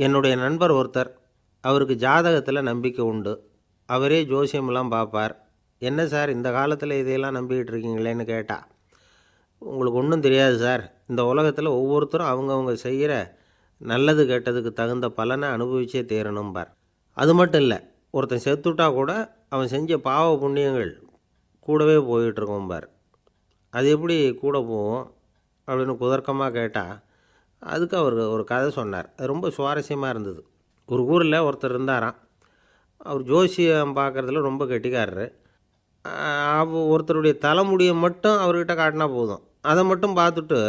என்னுடைய நண்பர் ஒருத்தர், அவருக்கு ஜாதகத்தில் நம்பிக்கை உண்டு. அவரே ஜோசியமெல்லாம் பார்ப்பார். என்ன சார் இந்த காலத்தில் இதையெல்லாம் நம்பிக்கிட்டு இருக்கீங்களேன்னு கேட்டா, உங்களுக்கு ஒன்றும் தெரியாது சார், இந்த உலகத்தில் ஒவ்வொருத்தரும் அவங்கவுங்க செய்கிற நல்லது கெட்டதுக்கு தகுந்த பலனை அனுபவிச்சே தீரணும்பார். அது மட்டும் இல்லை, ஒருத்தன் செத்துட்டா கூட அவன் செஞ்ச பாவ புண்ணியங்கள் கூடவே போயிட்டுருக்கோம்பார். அது எப்படி கூட போகும் அப்படின்னு குதர்க்கமாக கேட்டால், அதுக்கு அவர் ஒரு கதை சொன்னார். அது ரொம்ப சுவாரஸ்யமாக இருந்தது. ஒரு ஊரில் ஒருத்தர் இருந்தாராம். அவர் ஜோசியம் பார்க்குறதுல ரொம்ப கெட்டிக்காரரு. ஒருத்தருடைய தலைமுடியை மட்டும் அவர்கிட்ட காட்டினா போதும், அதை மட்டும் பார்த்துட்டு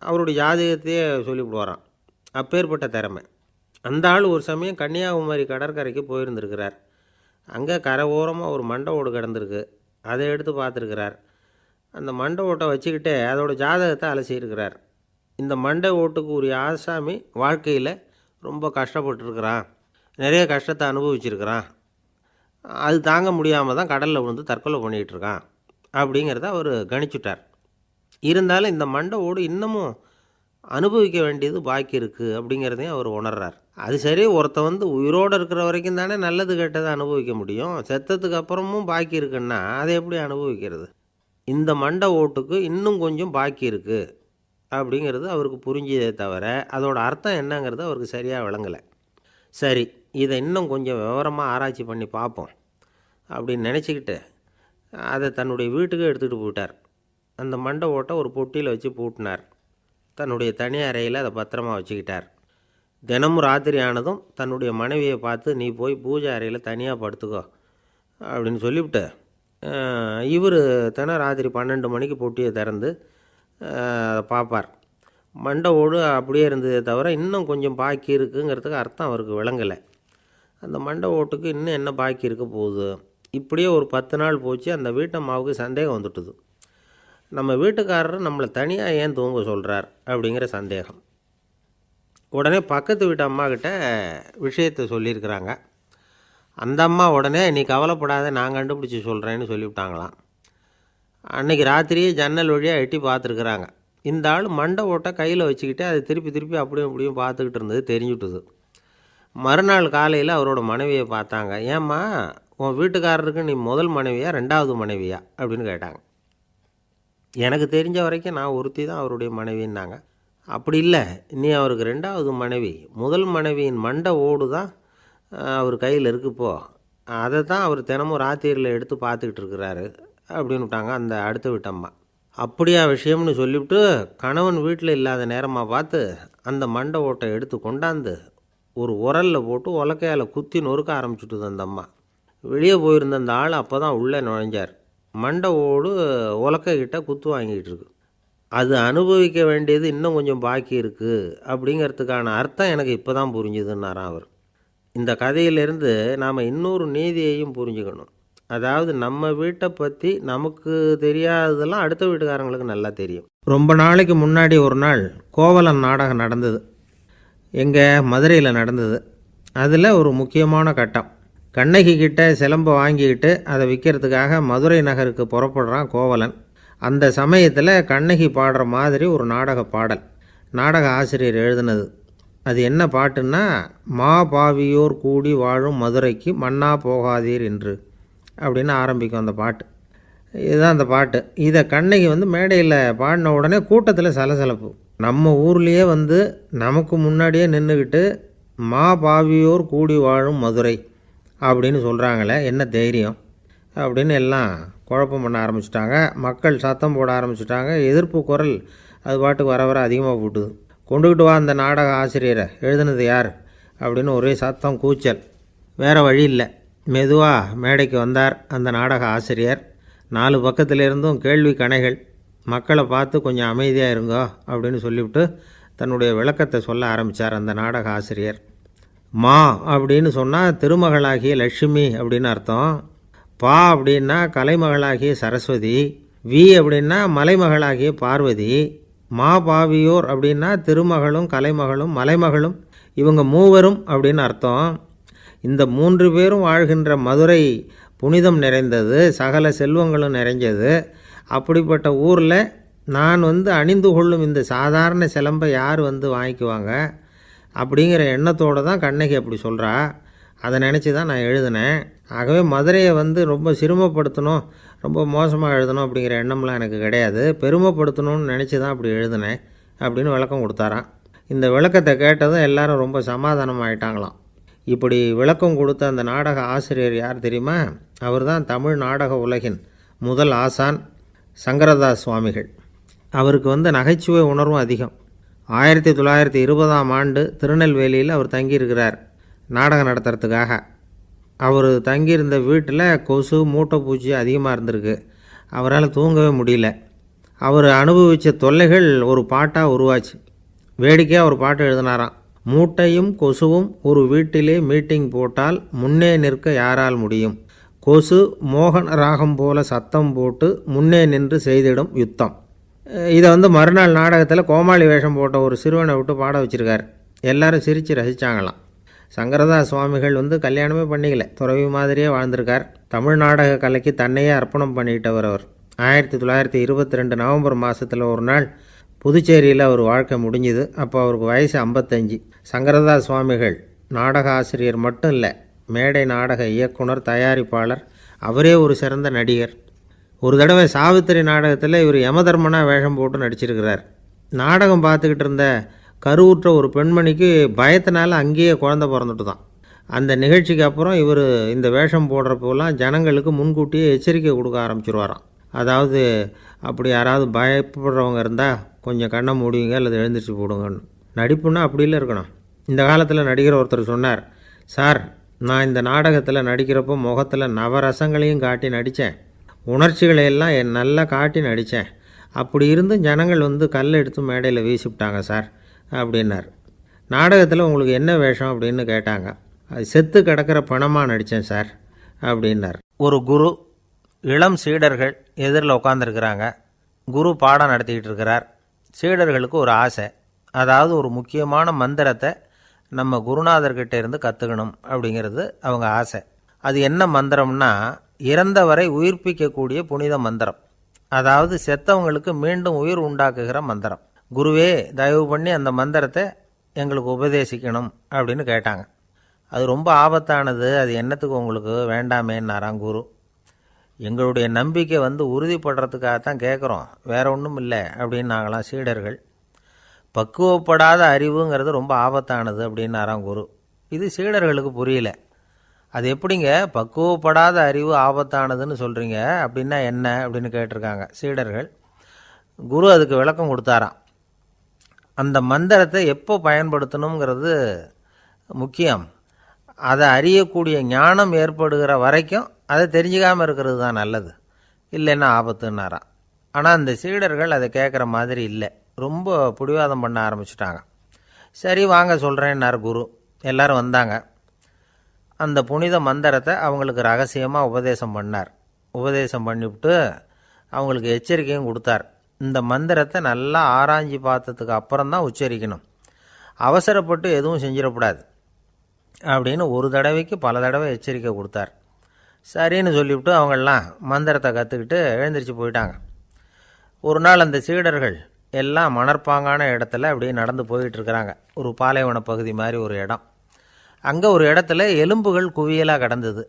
அவருடைய ஜாதகத்தையே சொல்லிவிடுவாராம். அப்பேற்பட்ட திறமை. அந்த ஆள் ஒரு சமயம் கன்னியாகுமரி கடற்கரைக்கு போயிருந்திருக்கிறார். அங்கே கரை ஓரமாக ஒரு மண்டை ஓடு கிடந்திருக்கு. அதை எடுத்து பார்த்துருக்கிறார். அந்த மண்டை ஓட்டை வச்சுக்கிட்டே அதோட ஜாதகத்தை அலசியிருக்கிறார். இந்த மண்டை ஓட்டுக்கு ஒரு ஆசாமி வாழ்க்கையில் ரொம்ப கஷ்டப்பட்டுருக்கிறான், நிறைய கஷ்டத்தை அனுபவிச்சிருக்கிறான், அது தாங்க முடியாமல் தான் கடலில் விழுந்து தற்கொலை பண்ணிகிட்ருக்கான் அப்படிங்கிறத அவர் கணிச்சுட்டார். இருந்தாலும் இந்த மண்டை ஓடு இன்னமும் அனுபவிக்க வேண்டியது பாக்கி இருக்குது அப்படிங்கிறதையும் அவர் உணர்றார். அது சரி, ஒருத்தன் உயிரோடு இருக்கிற வரைக்கும் தானே நல்லது கெட்டதை அனுபவிக்க முடியும். செத்ததுக்கு அப்புறமும் பாக்கி இருக்குன்னா அதை எப்படி அனுபவிக்கிறது? இந்த மண்டை ஓட்டுக்கு இன்னும் கொஞ்சம் பாக்கி இருக்குது அப்படிங்கிறது அவருக்கு புரிஞ்சதே தவிர அதோட அர்த்தம் என்னங்கிறது அவருக்கு சரியாக விளங்கலை. சரி, இதை இன்னும் கொஞ்சம் விவரமாக ஆராய்ச்சி பண்ணி பார்ப்போம் அப்படின்னு நினச்சிக்கிட்டு அதை தன்னுடைய வீட்டுக்கு எடுத்துகிட்டு போயிட்டார். அந்த மண்டை ஓட்டை ஒரு பொட்டியில் வச்சு பூட்டினார். தன்னுடைய தனி அறையில் அதை பத்திரமா வச்சுக்கிட்டார். தினமும் ராத்திரி ஆனதும் தன்னுடைய மனைவியை பார்த்து, நீ போய் பூஜை அறையில் தனியாக படுத்துக்கோ அப்படின்னு சொல்லிவிட்டு, இவர் தினம் ராத்திரி 12 மணிக்கு பொட்டியை திறந்து அதை பார்ப்பார். மண்டை ஓடு அப்படியே இருந்ததே தவிர இன்னும் கொஞ்சம் பாக்கி இருக்குங்கிறதுக்கு அர்த்தம் அவருக்கு விளங்கலை. அந்த மண்டை ஓட்டுக்கு இன்னும் என்ன பாக்கி இருக்க போகுது? இப்படியே ஒரு 10 நாள் போச்சு. அந்த வீட்டம்மாவுக்கு சந்தேகம் வந்துட்டுது. நம்ம வீட்டுக்காரர் நம்மளை தனியாக ஏன் தூங்க சொல்கிறார் அப்படிங்கிற சந்தேகம். உடனே பக்கத்து வீட்டு அம்மாக்கிட்ட விஷயத்தை சொல்லியிருக்கிறாங்க. அந்த அம்மா உடனே, நீ கவலைப்படாத, நான் கண்டுபிடிச்சி சொல்கிறேன்னு சொல்லிவிட்டாங்களாம். அன்றைக்கி ராத்திரியே ஜன்னல் வழியாக எட்டி பார்த்துருக்குறாங்க. இந்த ஆள் மண்டை ஓட்டை கையில் வச்சுக்கிட்டு அதை திருப்பி திருப்பி அப்படியும் இப்படியும் பார்த்துக்கிட்டு இருந்தது தெரிஞ்சுட்டுது. மறுநாள் காலையில் அவரோட மனைவியை பார்த்தாங்க. ஏம்மா, உன் வீட்டுக்காரருக்கு நீ முதல் மனைவியா 2வது மனைவியா அப்படின்னு கேட்டாங்க. எனக்கு தெரிஞ்ச வரைக்கும் நான் ஒருத்தி தான் அவருடைய மனைவின்னாங்க. அப்படி இல்லை, நீ அவருக்கு 2வது மனைவி. முதல் மனைவியின் மண்டை ஓடு தான் அவர் கையில் இருக்குப்போ, அதை தான் அவர் தினமும் ராத்திரியில் எடுத்து பார்த்துக்கிட்டு இருக்கிறாரு அப்படின்னு விட்டாங்க அந்த அடுத்த வீட்டம்மா. அப்படியா விஷயம்னு சொல்லிவிட்டு கணவன் வீட்டில் இல்லாத நேரமாக பார்த்து அந்த மண்டை ஓட்டை எடுத்து கொண்டாந்து ஒரு உரலில் போட்டு உலக்கையால் குத்தி நொறுக்க ஆரம்பிச்சுட்டுது அந்த அம்மா. வெளியே போயிருந்த அந்த ஆள் அப்போ தான் உள்ளே நுழைஞ்சார். மண்டை ஓடு உலக்கைக்கிட்ட குத்து வாங்கிட்டு இருக்கு. அது அனுபவிக்க வேண்டியது இன்னும் கொஞ்சம் பாக்கி இருக்குது அப்படிங்கிறதுக்கான அர்த்தம் எனக்கு இப்போ தான் புரிஞ்சுதுன்னாராம் அவர். இந்த கதையிலேருந்து நாம் இன்னொரு நீதியையும் புரிஞ்சுக்கணும். அதாவது நம்ம வீட்டை பற்றி நமக்கு தெரியாததெல்லாம் அடுத்த வீட்டுக்காரங்களுக்கு நல்லா தெரியும். ரொம்ப நாளைக்கு முன்னாடி ஒரு நாள் கோவலன் நாடகம் நடந்தது. எங்கள் மதுரையில் நடந்தது. அதில் ஒரு முக்கியமான கட்டம், கண்ணகி கிட்ட சிலம்பை வாங்கிக்கிட்டு அதை விற்கிறதுக்காக மதுரை நகருக்கு புறப்படுறான் கோவலன். அந்த சமயத்தில் கண்ணகி பாடுற மாதிரி ஒரு நாடக பாடல், நாடக ஆசிரியர் எழுதினது. அது என்ன பாட்டுன்னா, மா பாவியோர் கூடி வாழும் மதுரைக்கு மன்னா போகாதீர் என்று அப்படின்னு ஆரம்பிக்கும் அந்த பாட்டு. இதுதான் அந்த பாட்டு. இதை கண்ணகி மேடையில் பாடின உடனே கூட்டத்தில் சலசலப்பு. நம்ம ஊர்லேயே நமக்கு முன்னாடியே நின்றுக்கிட்டு மா பாவியோர் கூடி வாழும் மதுரை அப்படின்னு சொல்கிறாங்களே, என்ன தைரியம் அப்படின்னு எல்லாம் குழப்பம் பண்ண ஆரம்பிச்சிட்டாங்க. மக்கள் சத்தம் போட ஆரம்பிச்சிட்டாங்க. எதிர்ப்பு குரல் அது பாட்டுக்கு வர வர அதிகமாக போட்டுது. கொண்டுக்கிட்டு வா அந்த நாடக ஆசிரியரை, எழுதுனது யார் அப்படின்னு ஒரே சத்தம் கூச்சல். வேறு வழி இல்லை. மெதுவாக மேடைக்கு வந்தார் அந்த நாடக ஆசிரியர். 4 பக்கத்திலிருந்தும் கேள்வி கணைகள். மக்களை பார்த்து கொஞ்சம் அமைதியாக இருங்கோ அப்படின்னு சொல்லிவிட்டு தன்னுடைய விளக்கத்தை சொல்ல ஆரம்பித்தார் அந்த நாடக ஆசிரியர். மா அப்படின்னு சொன்னால் திருமகளாகிய லட்சுமி அப்படின்னு அர்த்தம். பா அப்படின்னா கலைமகளாகிய சரஸ்வதி. வி அப்படின்னா மலைமகளாகிய பார்வதி. மா பாவியோர் அப்படின்னா திருமகளும் கலைமகளும் மலைமகளும், இவங்க மூவரும் அப்படின்னு அர்த்தம். இந்த 3 பேரும் வாழ்கின்ற மதுரை புனிதம் நிறைந்தது, சகல செல்வங்களும் நிறைஞ்சது. அப்படிப்பட்ட ஊரில் நான் அணிந்து கொள்ளும் இந்த சாதாரண சிலம்பை யார் வாங்கிக்குவாங்க? அப்படிங்கிற எண்ணத்தோடு தான் கண்ணகி அப்படி சொல்கிறா. அதை நினச்சி தான் நான் எழுதினேன். ஆகவே மதுரையை ரொம்ப சிறுமப்படுத்தணும், ரொம்ப மோசமாக எழுதணும் அப்படிங்கிற எண்ணம்லாம் எனக்கு கிடையாது. பெருமைப்படுத்தணும்னு நினச்சி தான் அப்படி எழுதினேன் அப்படின்னு விளக்கம் கொடுத்தாராம். இந்த விளக்கத்தை கேட்டதும் எல்லாரும் ரொம்ப சமாதானம் ஆகிட்டாங்களாம். இப்படி விளக்கம் கொடுத்த அந்த நாடக ஆசிரியர் யார் தெரியுமா? அவர் தான் தமிழ் நாடக உலகின் முதல் ஆசான் சங்கரதாஸ் சுவாமிகள். அவருக்கு நகைச்சுவை உணர்வும் அதிகம். 1920ஆம் ஆண்டு திருநெல்வேலியில் அவர் தங்கியிருக்கிறார் நாடகம் நடத்துறதுக்காக. அவர் தங்கியிருந்த வீட்டில் கொசு மூட்டை பூச்சி அதிகமாக இருந்திருக்கு. அவரால் தூங்கவே முடியல. அவர் அனுபவித்த தொல்லைகள் ஒரு பாட்டாக உருவாச்சு. வேடிக்கையாக ஒரு பாட்டு எழுதினாராம். மூட்டையும் கொசுவும் ஒரு வீட்டிலே மீட்டிங் போட்டால் முன்னே நிற்க யாரால் முடியும்? கொசு மோகன ராகம் போல சத்தம் போட்டு முன்னே நின்று செய்திடும் யுத்தம். இதை மறுநாள் நாடகத்தில் கோமாளி வேஷம் போட்ட ஒரு சிறுவனை விட்டு பாட வச்சுருக்கார். எல்லாரும் சிரித்து ரசித்தாங்களாம். சங்கரதாஸ் சுவாமிகள் கல்யாணமே பண்ணிக்கல, துறவி மாதிரியே வாழ்ந்திருக்கார். தமிழ் நாடக கலைக்கு தன்னையே அர்ப்பணம் பண்ணிட்டவர் அவர். 1922 நவம்பர் மாதத்தில் ஒரு நாள் புதுச்சேரியில் அவர் வாழ்க்கை முடிஞ்சுது. அப்போ அவருக்கு வயசு 55. சங்கரதாஸ் சுவாமிகள் நாடக ஆசிரியர் மட்டும் இல்லை, மேடை நாடக இயக்குனர், தயாரிப்பாளர், அவரே ஒரு சிறந்த நடிகர். ஒரு தடவை சாவித்திரி நாடகத்தில் இவர் யமதர்மனாக வேஷம் போட்டு நடிச்சிருக்கிறார். நாடகம் பார்த்துக்கிட்டு இருந்த கருவுற்ற ஒரு பெண்மணிக்கு பயத்தினால அங்கேயே குழந்தை பிறந்துட்டு தான். அந்த நிகழ்ச்சிக்கு அப்புறம் இவர் இந்த வேஷம் போடுறப்போலாம் ஜனங்களுக்கு முன்கூட்டியே எச்சரிக்கை கொடுக்க ஆரம்பிச்சிருவாராம். அதாவது அப்படி யாராவது பயப்படுறவங்க இருந்தால் கொஞ்சம் கண்ணை மூடிங்க அல்லது எழுந்திரிச்சு போடுங்கன்னு. நடிப்புன்னா அப்படிலாம் இருக்கணும். இந்த காலத்தில் நடிகர் ஒருத்தர் சொன்னார், சார் நான் இந்த நாடகத்தில் நடிக்கிறப்போ முகத்தில் நவரசங்களையும் காட்டி நடித்தேன், உணர்ச்சிகளையெல்லாம் நல்லா காட்டி நடித்தேன். அப்படி இருந்தும் ஜனங்கள் கல் எடுத்து மேடையில் வீசிவிட்டாங்க சார் அப்படின்னார். நாடகத்தில் உங்களுக்கு என்ன வேஷம் அப்படின்னு கேட்டாங்க. அது செத்து கிடக்கிற பணமாக நடித்தேன் சார் அப்படின்னார். ஒரு குரு, இளம் சீடர்கள் எதிரில் உட்காந்துருக்கிறாங்க. குரு பாடம் நடத்திக்கிட்டு இருக்கிறார். சீடர்களுக்கு ஒரு ஆசை, அதாவது ஒரு முக்கியமான மந்திரத்தை நம்ம குருநாதர்கிட்ட இருந்து கற்றுக்கணும் அப்படிங்கிறது அவங்க ஆசை. அது என்ன மந்திரம்னா, இறந்தவரை உயிர்ப்பிக்கக்கூடிய புனித மந்திரம். அதாவது செத்தவங்களுக்கு மீண்டும் உயிர் உண்டாக்குகிற மந்திரம். குருவே தயவு பண்ணி அந்த மந்திரத்தை எங்களுக்கு உபதேசிக்கணும் அப்படின்னு கேட்டாங்க. அது ரொம்ப ஆபத்தானது, அது என்னத்துக்கு உங்களுக்கு வேண்டாமேன்னாராம் குரு. எங்களுடைய நம்பிக்கை உறுதிப்படுறதுக்காகத்தான் கேட்குறோம், வேற ஒன்றும் இல்லை அப்படின்னாங்களாம் சீடர்கள். பக்குவப்படாத அறிவுங்கிறது ரொம்ப ஆபத்தானது அப்படின்னாராம் குரு. இது சீடர்களுக்கு புரியல. அது எப்படிங்க பக்குவப்படாத அறிவு ஆபத்தானதுன்னு சொல்கிறீங்க, அப்படின்னா என்ன அப்படின்னு கேட்டிருக்காங்க சீடர்கள். குரு அதுக்கு விளக்கம் கொடுத்தாராம். அந்த மந்திரத்தை எப்போ பயன்படுத்தணுங்கிறது முக்கியம். அதை அறியக்கூடிய ஞானம் ஏற்படுகிற வரைக்கும் அதை தெரிஞ்சுக்காமல் இருக்கிறது தான் நல்லது, இல்லைன்னா ஆபத்துன்னாராம். ஆனால் அந்த சீடர்கள் அதை கேட்குற மாதிரி இல்லை, ரொம்ப பிடிவாதம் பண்ண ஆரம்பிச்சிட்டாங்க. சரி வாங்க சொல்கிறேன்னார் குரு. எல்லோரும் வந்தாங்க. அந்த புனித மந்திரத்தை அவங்களுக்கு ரகசியமாக உபதேசம் பண்ணார். உபதேசம் பண்ணிவிட்டு அவங்களுக்கு எச்சரிக்கையும் கொடுத்தார். இந்த மந்திரத்தை நல்லா ஆராய்ச்சி பார்த்ததுக்கு அப்புறம்தான் உச்சரிக்கணும், அவசரப்பட்டு எதுவும் செஞ்சிடக்கூடாது அப்படின்னு ஒரு தடவைக்கு பல தடவை எச்சரிக்கை கொடுத்தார். சரின்னு சொல்லிவிட்டு அவங்கெல்லாம் மந்திரத்தை கற்றுக்கிட்டு எழுந்திரிச்சு போயிட்டாங்க. ஒரு நாள் அந்த சீடர்கள் எல்லாம் மணற்பாங்கான இடத்துல அப்படியே நடந்து போயிட்டுருக்கிறாங்க. ஒரு பாலைவன பகுதி மாதிரி ஒரு இடம். அங்கே ஒரு இடத்துல எலும்புகள் குவியலாக கிடந்தது.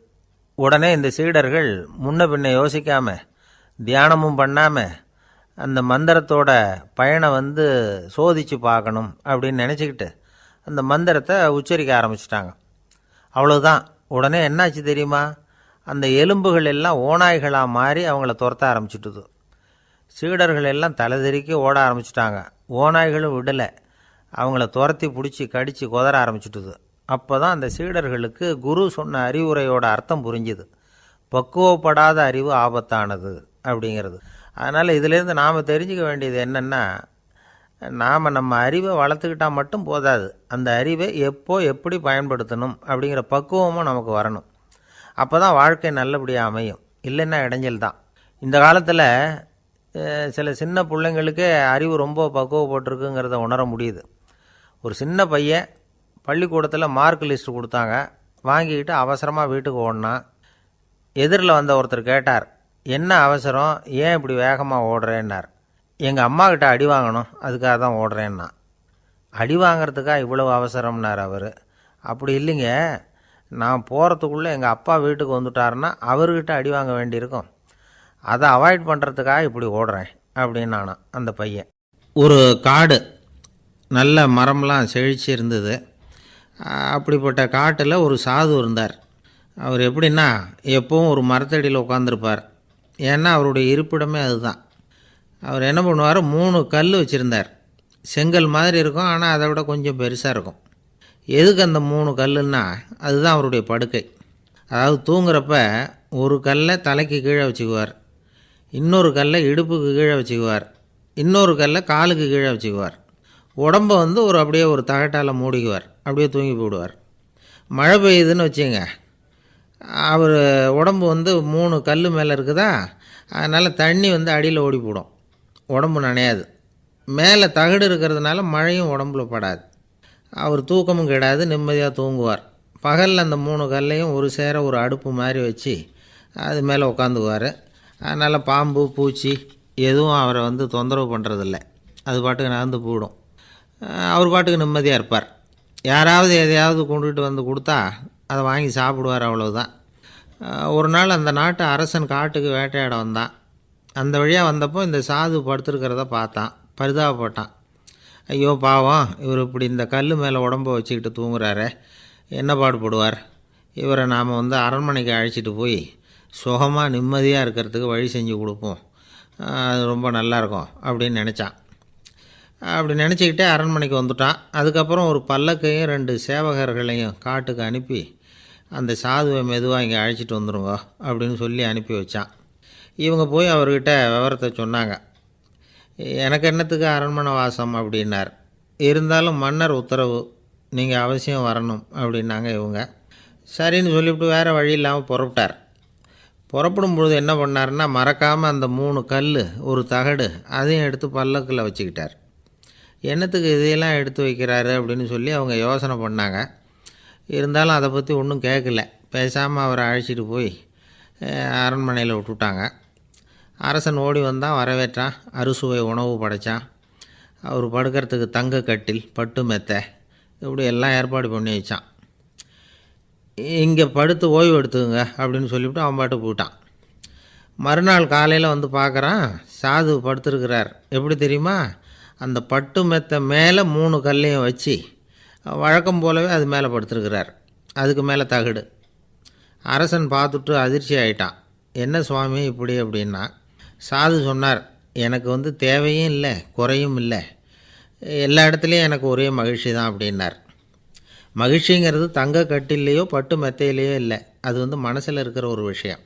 உடனே இந்த சீடர்கள் முன்ன பின்ன யோசிக்காமல், தியானமும் பண்ணாமல், அந்த மந்திரத்தோட பயனை சோதித்து பார்க்கணும் அப்படின்னு நினச்சிக்கிட்டு அந்த மந்திரத்தை உச்சரிக்க ஆரம்பிச்சிட்டாங்க. அவ்வளோதான். உடனே என்னாச்சு தெரியுமா? அந்த எலும்புகள் எல்லாம் ஓநாய்களாக மாறி அவங்கள துரத்த ஆரம்பிச்சுட்டுது. சீடர்கள் எல்லாம் தலைதெறிக்கி ஓட ஆரம்பிச்சிட்டாங்க. ஓநாய்களும் விடலை, அவங்கள துரத்தி பிடிச்சி கடித்து கொதற ஆரம்பிச்சுட்டுது. அப்போ தான் அந்த சீடர்களுக்கு குரு சொன்ன அறிவுரையோட அர்த்தம் புரிஞ்சுது. பக்குவப்படாத அறிவு ஆபத்தானது அப்படிங்கிறது. அதனால் இதிலேருந்து நாம் தெரிஞ்சுக்க வேண்டியது என்னென்னா, நாம் நம்ம அறிவை வளர்த்துக்கிட்டால் மட்டும் போதாது, அந்த அறிவை எப்போ எப்படி பயன்படுத்தணும் அப்படிங்கிற பக்குவமும் நமக்கு வரணும். அப்போ தான் வாழ்க்கை நல்லபடியாக அமையும், இல்லைன்னா இடைஞ்சல் தான். இந்த காலத்தில் சில சின்ன பிள்ளைங்களுக்கே அறிவு ரொம்ப பக்குவப்பட்டிருக்குங்கிறத உணர முடியுது. ஒரு சின்ன பையன் பள்ளிக்கூடத்தில் மார்க் லிஸ்ட்டு கொடுத்தாங்க, வாங்கிக்கிட்டு அவசரமாக வீட்டுக்கு ஓடினான். எதிரில் வந்த ஒருத்தர் கேட்டார், என்ன அவசரம், ஏன் இப்படி வேகமாக ஓடுறேன்னார். எங்கள் அம்மா கிட்ட அடி வாங்கணும், அதுக்காக தான் ஓடுறேன்னா. அடி வாங்கிறதுக்கா இவ்வளவு அவசரம்னார் அவர். அப்படி இல்லைங்க, நான் போகிறதுக்குள்ளே எங்கள் அப்பா வீட்டுக்கு வந்துட்டாருன்னா அவர்கிட்ட அடி வாங்க வேண்டியிருக்கும். அதை அவாய்ட் பண்ணுறதுக்காக இப்படி ஓடுறேன் அப்படின்னு நானான் அந்த பையன். ஒரு காடு, நல்ல மரம்லாம் செழிச்சு இருந்தது. அப்படிப்பட்ட காட்டில் ஒரு சாது இருந்தார். அவர் எப்படின்னா எப்பவும் ஒரு மரத்தடியில் உட்காந்துருப்பார். ஏன்னா அவருடைய இருப்பிடமே அதுதான். அவர் என்ன பண்ணுவார், 3 கல் வச்சுருந்தார். செங்கல் மாதிரி இருக்கும், ஆனால் அதை விட கொஞ்சம் பெருசாக இருக்கும். எதுக்கு அந்த 3 கல்லுன்னா அதுதான் அவருடைய படுக்கை. அதாவது தூங்குறப்ப ஒரு கல்லை தலைக்கு கீழே வச்சுக்குவார், இன்னொரு கல்லை இடுப்புக்கு கீழே வச்சுக்குவார், இன்னொரு கல்லை காலுக்கு கீழே வச்சுக்குவார். உடம்பை வந்து அப்படியே ஒரு தகட்டால் மூடிக்குவார், அப்படியே தூங்கி போடுவார். மழை பெய்யுதுன்னு வச்சுங்க, அவர் உடம்பு வந்து 3 கல் மேலே இருக்குதா, அதனால் தண்ணி வந்து அடியில் ஓடி போடும், உடம்பு நனையாது. மேலே தகடு இருக்கிறதுனால மழையும் உடம்புல படாது. அவர் தூக்கமும் கிடாது, நிம்மதியாக தூங்குவார். பகலில் அந்த 3 கல்லையும் ஒரு சேர ஒரு அடுப்பு மாதிரி வச்சு அது மேலே உட்காந்துக்குவார். அதனால் பாம்பு பூச்சி எதுவும் அவரை வந்து தொந்தரவு பண்ணுறதில்ல, அது பாட்டுக்கு நகர்ந்து போயிடும். அவர் பாட்டுக்கு நிம்மதியாக இருப்பார். யாராவது எதையாவது கொண்டுகிட்டு வந்து கொடுத்தா அதை வாங்கி சாப்பிடுவார், அவ்வளவுதான். ஒரு நாள் அந்த நாட்டு அரசன் காட்டுக்கு வேட்டையாட வந்தான். அந்த வழியாக வந்தப்போ இந்த சாது படுத்துருக்கிறத பார்த்தான், பரிதாபப்பட்டான். ஐயோ பாவம், இவர் இப்படி இந்த கல் மேலே உடம்பை வச்சுக்கிட்டு தூங்குறாரே, என்ன பாடுபடுவார். இவரை நாம் வந்து அரண்மனைக்கு அழைச்சிட்டு போய் சுகமாக நிம்மதியாக இருக்கிறதுக்கு வழி செஞ்சு கொடுப்போம், அது ரொம்ப நல்லாயிருக்கும் அப்படின்னு நினச்சான். அப்படி நினச்சிக்கிட்டே அரண்மனைக்கு வந்துட்டான். அதுக்கப்புறம் ஒரு பல்லக்கையும் 2 சேவகர்களையும் காட்டுக்கு அனுப்பி அந்த சாதுவை மெதுவாக இங்கே அழைச்சிட்டு வந்துடுங்க அப்படின்னு சொல்லி அனுப்பி வச்சான். இவங்க போய் அவர்கிட்ட விவரத்தை சொன்னாங்க. எனக்கு என்னத்துக்கு அரண்மனை வாசம் அப்படின்னார். இருந்தாலும் மன்னர் உத்தரவு, நீங்கள் அவசியம் வரணும் அப்படின்னாங்க இவங்க. சரின்னு சொல்லிவிட்டு வேறு வழி இல்லாமல் புறப்பட்டார். புறப்படும் பொழுது என்ன பண்ணார்னா, மறக்காமல் அந்த 3 கல் ஒரு தகடு அதையும் எடுத்து பல்லக்கில் வச்சுக்கிட்டார். என்னத்துக்கு இதையெல்லாம் எடுத்து வைக்கிறாரு அப்படின்னு சொல்லி அவங்க யோசனை பண்ணாங்க. இருந்தாலும் அதை பற்றி ஒன்றும் கேட்கல. பேசாமல் அவரை அழைச்சிட்டு போய் அரண்மனையில் விட்டுட்டாங்க. அரசன் ஓடி வந்தான், வரவேற்றான், அறுசுவை உணவு படைத்தான். அவர் படுக்கிறதுக்கு தங்க கட்டில், பட்டு மெத்தை, இப்படி எல்லாம் ஏற்பாடு பண்ணி வச்சான். இங்கே படுத்து ஓய்வு எடுத்துக்குங்க அப்படின்னு சொல்லிவிட்டு அவன் பாட்டு போயிட்டான். மறுநாள் காலையில் வந்து பார்க்குறான், சாது படுத்துருக்கிறார். எப்படி தெரியுமா, அந்த பட்டு மெத்தை மேலே 3 கல்லையும் வச்சு வழக்கம் போலவே அது மேலே படுத்துருக்கிறார், அதுக்கு மேலே தகடு. அரசன் பார்த்துட்டு அதிர்ச்சி ஆகிட்டான். என்ன சுவாமி இப்படி அப்படின்னா, சாது சொன்னார், எனக்கு வந்து தேவையும் இல்லை குறையும் இல்லை, எல்லா இடத்துலையும் எனக்கு ஒரே மகிழ்ச்சி தான் அப்படின்னார். மகிழ்ச்சிங்கிறது தங்க கட்டிலேயோ பட்டு மெத்தையிலேயோ இல்லை, அது வந்து மனசில் இருக்கிற ஒரு விஷயம்.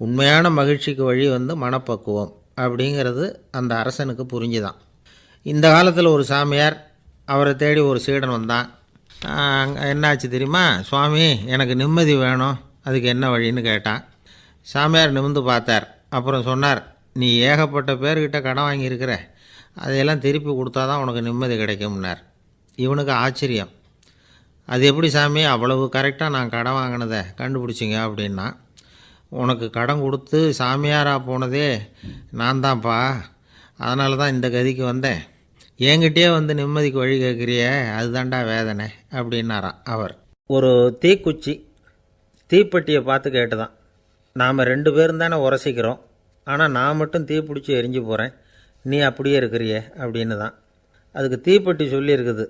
உண்மையான மகிழ்ச்சிக்கு வழி வந்து மனப்பக்குவம் அப்படிங்கிறது அந்த அரசனுக்கு புரிஞ்சுதான். இந்த காலத்தில் ஒரு சாமியார், அவரை தேடி ஒரு சீடன் வந்தான். என்னாச்சு தெரியுமா, சுவாமி எனக்கு நிம்மதி வேணும், அதுக்கு என்ன வழின்னு கேட்டான். சாமியார் நிமிர்ந்து பார்த்தார். அப்புறம் சொன்னார், நீ ஏகப்பட்ட பேர்கிட்ட கடன் வாங்கியிருக்கிற, அதையெல்லாம் திருப்பி கொடுத்தா தான் உனக்கு நிம்மதி கிடைக்கும்னார். இவனுக்கு ஆச்சரியம். அது எப்படி சாமி, அவ்வளவு கரெக்டாக நான் கடன் வாங்கினதை கண்டுபிடிச்சிங்க அப்படின்னா. உனக்கு கடன் கொடுத்து சாமியாராக போனதே நான் தான்ப்பா, அதனால தான் இந்த கதிக்கு வந்தேன். என்கிட்டயே வந்து நிம்மதிக்கு வழி கேட்குறிய, அதுதான்டா வேதனை அப்படின்னாராம் அவர். ஒரு தீக்குச்சி தீப்பெட்டியை பார்த்து கேட்டுதான், நாம் 2 பேரும் தானே உரசிக்கிறோம், ஆனால் நான் மட்டும் தீப்பிடிச்சி எரிஞ்சு போகிறேன், நீ அப்படியே இருக்கிறிய அப்படின்னு தான். அதுக்கு தீப்பெட்டி சொல்லியிருக்குது,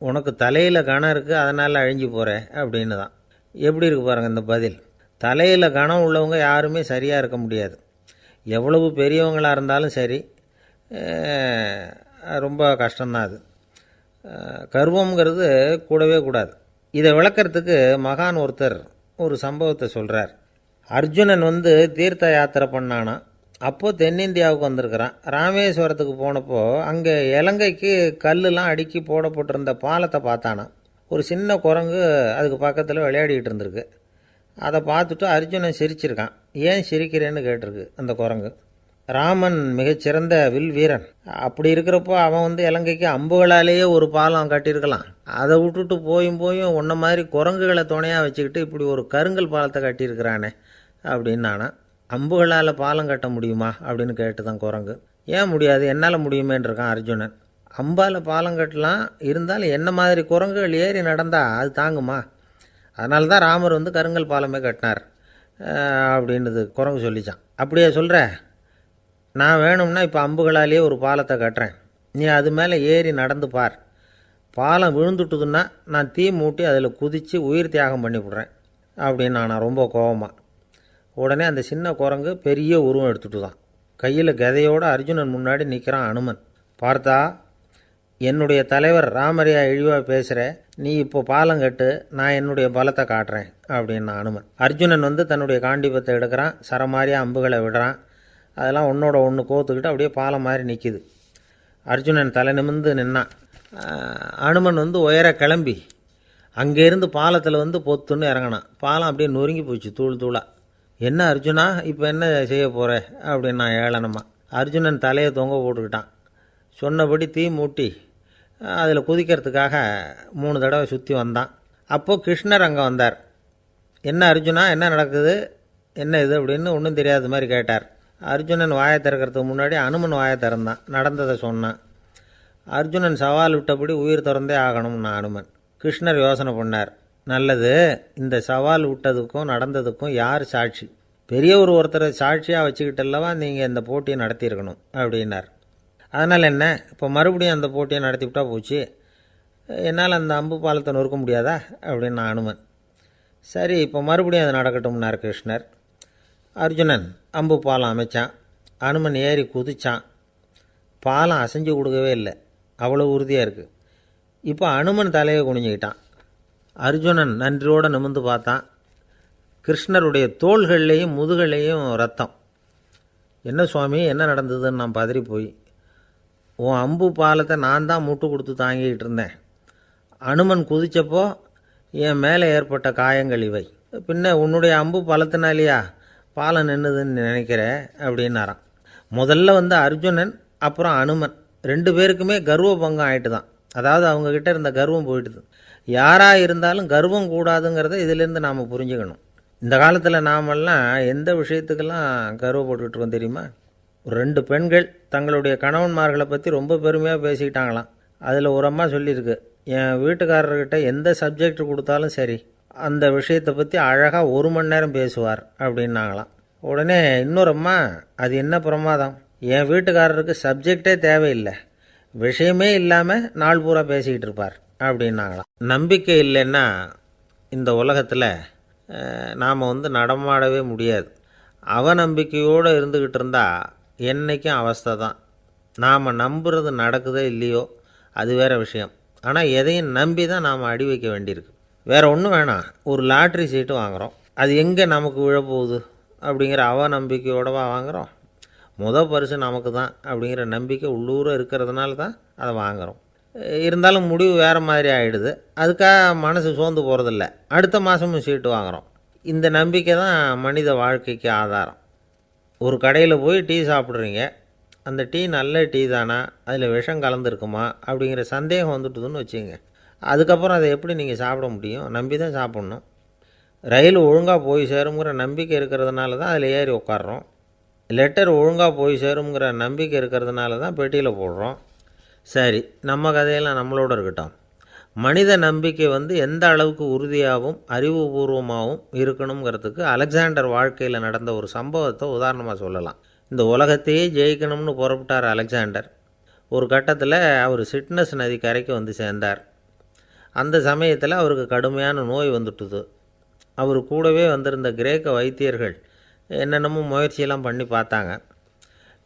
உனக்கு தலையில் கணம் இருக்குது அதனால் அழிஞ்சு போகிற அப்படின்னு தான். எப்படி இருக்கு பாருங்கள் இந்த பதில். தலையில் கணம் உள்ளவங்க யாருமே சரியாக இருக்க முடியாது. எவ்வளவு பெரியவங்களாக இருந்தாலும் சரி, ரொம்ப கஷ்டம்தான் அது. கர்வங்கிறது கூடவே கூடாது. இதை விளக்கிறதுக்கு மகான் ஒருத்தர் ஒரு சம்பவத்தை சொல்கிறார். அர்ஜுனன் வந்து தீர்த்த யாத்திரை பண்ணானா. அப்போது தென்னிந்தியாவுக்கு வந்திருக்கிறான். ராமேஸ்வரத்துக்கு போனப்போ அங்கே இலங்கைக்கு கல்லுலாம் அடுக்கி போடப்பட்டிருந்த பாலத்தை பார்த்தானா. ஒரு சின்ன குரங்கு அதுக்கு பக்கத்தில் விளையாடிக்கிட்டு இருந்திருக்கு. அதை பார்த்துட்டு அர்ஜுனன் சிரிச்சிருக்கான். ஏன் சிரிக்கிறேன்னு கேட்டிருக்கு அந்த குரங்கு. ராமன் மிகச்சிறந்த வில் வீரன், அப்படி இருக்கிறப்போ அவன் வந்து இலங்கைக்கு அம்புகளாலேயே ஒரு பாலம் கட்டியிருக்கலாம். அதை விட்டுட்டு போயும் உன்ன மாதிரி குரங்குகளை துணையாக வச்சுக்கிட்டு இப்படி ஒரு கருங்கல் பாலத்தை கட்டியிருக்கிறானே அப்படின்னு நானா. அம்புகளால் பாலம் கட்ட முடியுமா அப்படின்னு கேட்டு தான் குரங்கு. ஏன் முடியாது, என்னால் முடியுமேன்னு இருக்கான் அர்ஜுனன். அம்பால் பாலம் கட்டலாம், இருந்தாலும் என்ன மாதிரி குரங்குகள் ஏறி நடந்தால் அது தாங்குமா? அதனால தான் ராமர் வந்து கருங்கல் பாலமே கட்டினார் அப்படின்றது குரங்கு சொல்லிச்சான். அப்படியே சொல்கிற, நான் வேணும்னா இப்போ அம்புகளாலேயே ஒரு பாலத்தை கட்டுறேன், நீ அது மேலே ஏறி நடந்து பார். பாலம் விழுந்துட்டுதுன்னா நான் தீ மூட்டி அதில் குதித்து உயிர் தியாகம் பண்ணிவிட்றேன் அப்படின்னு நான் ரொம்ப கோபமாக. உடனே அந்த சின்ன குரங்கு பெரிய உருவம் எடுத்துட்டு தான் கையில் கதையோடு அர்ஜுனன் முன்னாடி நிற்கிறான் அனுமன். பார்த்தா, என்னுடைய தலைவர் ராமரையா இழிவாக பேசுகிற, நீ இப்போ பாலம் கட்டு, நான் என்னுடைய பலத்தை காட்டுறேன் அப்படின்னு அனுமன். அர்ஜுனன் வந்து தன்னுடைய காண்டிபத்தை எடுக்கிறான், சரமாரியாக அம்புகளை விடுறான். அதெல்லாம் ஒன்றோட ஒன்று கோத்துக்கிட்டு அப்படியே பாலம் மாதிரி நிற்கிது. அர்ஜுனன் தலை நிமிர்ந்து நின்னான். அனுமன் வந்து உயர கிளம்பி அங்கேருந்து பாலத்தில் வந்து பொத்துன்னு இறங்கினான். பாலம் அப்படியே நொறுங்கி போச்சு தூள் தூளாக. என்ன அர்ஜுனா, இப்போ என்ன செய்ய போகிற அப்படின்னா ஏளனமா. அர்ஜுனன் தலையை தொங்க போட்டுக்கிட்டான். சொன்னபடி தீ மூட்டி அதில் குதிக்கிறதுக்காக 3 தடவை சுற்றி வந்தான். அப்போது கிருஷ்ணர் அங்கே வந்தார். என்ன அர்ஜுனா, என்ன நடக்குது, என்ன இது அப்படின்னு ஒன்றும் தெரியாத மாதிரி கேட்டார். அர்ஜுனன் வாயை திறக்கிறதுக்கு முன்னாடி அனுமன் வாயை திறந்தான், நடந்ததை சொன்னான். அர்ஜுனன் சவால் விட்டபடி உயிர் திறந்தே ஆகணும்னு அனுமன். கிருஷ்ணர் யோசனை பண்ணார். நல்லது, இந்த சவால் விட்டதுக்கும் நடந்ததுக்கும் யார் சாட்சி? ஒருத்தரை சாட்சியாக வச்சுக்கிட்டல்லவா நீங்கள் இந்த போட்டியை நடத்தியிருக்கணும் அப்படின்னார். அதனால் என்ன, இப்போ மறுபடியும் அந்த போட்டியை நடத்திவிட்டா போச்சு, என்னால் அந்த அம்பு பாலத்தை நொறுக்க முடியாதா அப்படின்னு அனுமன். சரி, இப்போ மறுபடியும் அது நடக்கட்டும்னார் கிருஷ்ணர். அர்ஜுனன் அம்பு பாலம் அமைச்சான். அனுமன் ஏறி குதிச்சான். பாலம் அசைஞ்சு கொடுக்கவே இல்லை, அவ்வளோ உறுதியாக இருக்குது. இப்போ அனுமன் தலையை குனிஞ்சிக்கிட்டான். அர்ஜுனன் நன்றியோடு நிமிர்ந்து பார்த்தான். கிருஷ்ணருடைய தோள்கள்லேயும் முதுகள்லேயும் ரத்தம். என்ன சுவாமி, என்ன நடந்ததுன்னு நான் பதறி போய், உன் அம்பு பாலத்தை நான் தான் முட்டு கொடுத்து தாங்கிக்கிட்டு இருந்தேன். அனுமன் குதித்தப்போ என் மேலே ஏற்பட்ட காயங்கள் இவை. பின்ன உன்னுடைய அம்பு பலத்தினாலேயா பாலம் நின்றுதுன்னு நினைக்கிற அப்படின்னாரான். முதல்ல வந்து அர்ஜுனன் அப்புறம் அனுமன் 2 பேருக்குமே கர்வ பங்கம் ஆகிட்டு தான். அதாவது அவங்கக்கிட்ட இருந்த கர்வம் போயிட்டுது. யாராக இருந்தாலும் கர்வம் கூடாதுங்கிறத இதிலேருந்து நாம் புரிஞ்சுக்கணும். இந்த காலத்தில் நாமெல்லாம் எந்த விஷயத்துக்கெல்லாம் கர்வப்பட்டுக்கிட்டு இருக்கோம் தெரியுமா? 2 பெண்கள் தங்களுடைய கணவன்மார்களை பற்றி ரொம்ப பெருமையாக பேசிக்கிட்டாங்களாம். அதில் ஒரு அம்மா சொல்லியிருக்கு, என் வீட்டுக்காரர்கிட்ட எந்த சப்ஜெக்ட் கொடுத்தாலும் சரி அந்த விஷயத்தை பற்றி அழகாக 1 மணி நேரம் பேசுவார் அப்படின்னாங்களாம். உடனே இன்னொரு அம்மா, அது என்ன பிரமாதம், என் வீட்டுக்காரருக்கு சப்ஜெக்டே தேவையில்லை, விஷயமே இல்லாமல் நாள் பூரா பேசிக்கிட்டு இருப்பார் அப்படின்னாங்களாம். நம்பிக்கை இல்லைன்னா இந்த உலகத்தில் நாம் வந்து நடமாடவே முடியாது. அவநம்பிக்கையோடு இருந்துக்கிட்டு இருந்தால் என்றைக்கும் அவஸ்தை தான். நாம் நம்புறது நடக்குதோ இல்லையோ அது வேறு விஷயம். ஆனால் எதையும் நம்பி தான் நாம் அடி வைக்க வேண்டியிருக்கு. வேறு ஒன்றும் வேணாம், ஒரு லாட்ரி சீட்டு வாங்குகிறோம், அது எங்கே நமக்கு விழப்போகுது அப்படிங்கிற அவநம்பிக்கையோடவா வாங்குகிறோம்? பரிசு நமக்கு தான் அப்படிங்கிற நம்பிக்கை உள்ளூர இருக்கிறதுனால தான் அதை வாங்குகிறோம். இருந்தாலும் முடிவு வேறு மாதிரி ஆகிடுது. அதுக்காக மனசு சோர்ந்து போகிறதில்ல, அடுத்த மாதமும் சீட்டு வாங்குகிறோம். இந்த நம்பிக்கை தான் மனித வாழ்க்கைக்கு ஆதாரம். ஒரு கடையில் போய் டீ சாப்பிட்றீங்க, அந்த டீ நல்ல டீ தானா, அதில் விஷம் கலந்துருக்குமா அப்படிங்கிற சந்தேகம் வந்துட்டுதுன்னு வச்சுங்க. அதுக்கப்புறம் அதை எப்படி நீங்கள் சாப்பிட முடியும்? நம்பி தான் சாப்பிட்ணும். ரயில் ஒழுங்காக போய் சேருங்கிற நம்பிக்கை இருக்கிறதுனால தான் அதில் ஏறி உட்காடுறோம். லெட்டர் ஒழுங்காக போய் சேருங்கிற நம்பிக்கை இருக்கிறதுனால தான் பெட்டியில் போடுறோம். சரி, நம்ம கதையெல்லாம் நம்மளோட இருக்கட்டும். மனித நம்பிக்கை வந்து எந்த அளவுக்கு உறுதியாகவும் அறிவுபூர்வமாகவும் இருக்கணுங்கிறதுக்கு அலெக்சாண்டர் வாழ்க்கையில் நடந்த ஒரு சம்பவத்தை உதாரணமாக சொல்லலாம். இந்த உலகத்தையே ஜெயிக்கணும்னு புறப்பட்டார் அலெக்சாண்டர். ஒரு கட்டத்தில் அவர் சிட்னஸ் நதி கரைக்கு வந்து சேர்ந்தார். அந்த சமயத்தில் அவருக்கு கடுமையான நோய் வந்துட்டுது. அவர் கூடவே வந்திருந்த கிரேக்க வைத்தியர்கள் என்னென்னமோ முயற்சியெல்லாம் பண்ணி பார்த்தாங்க.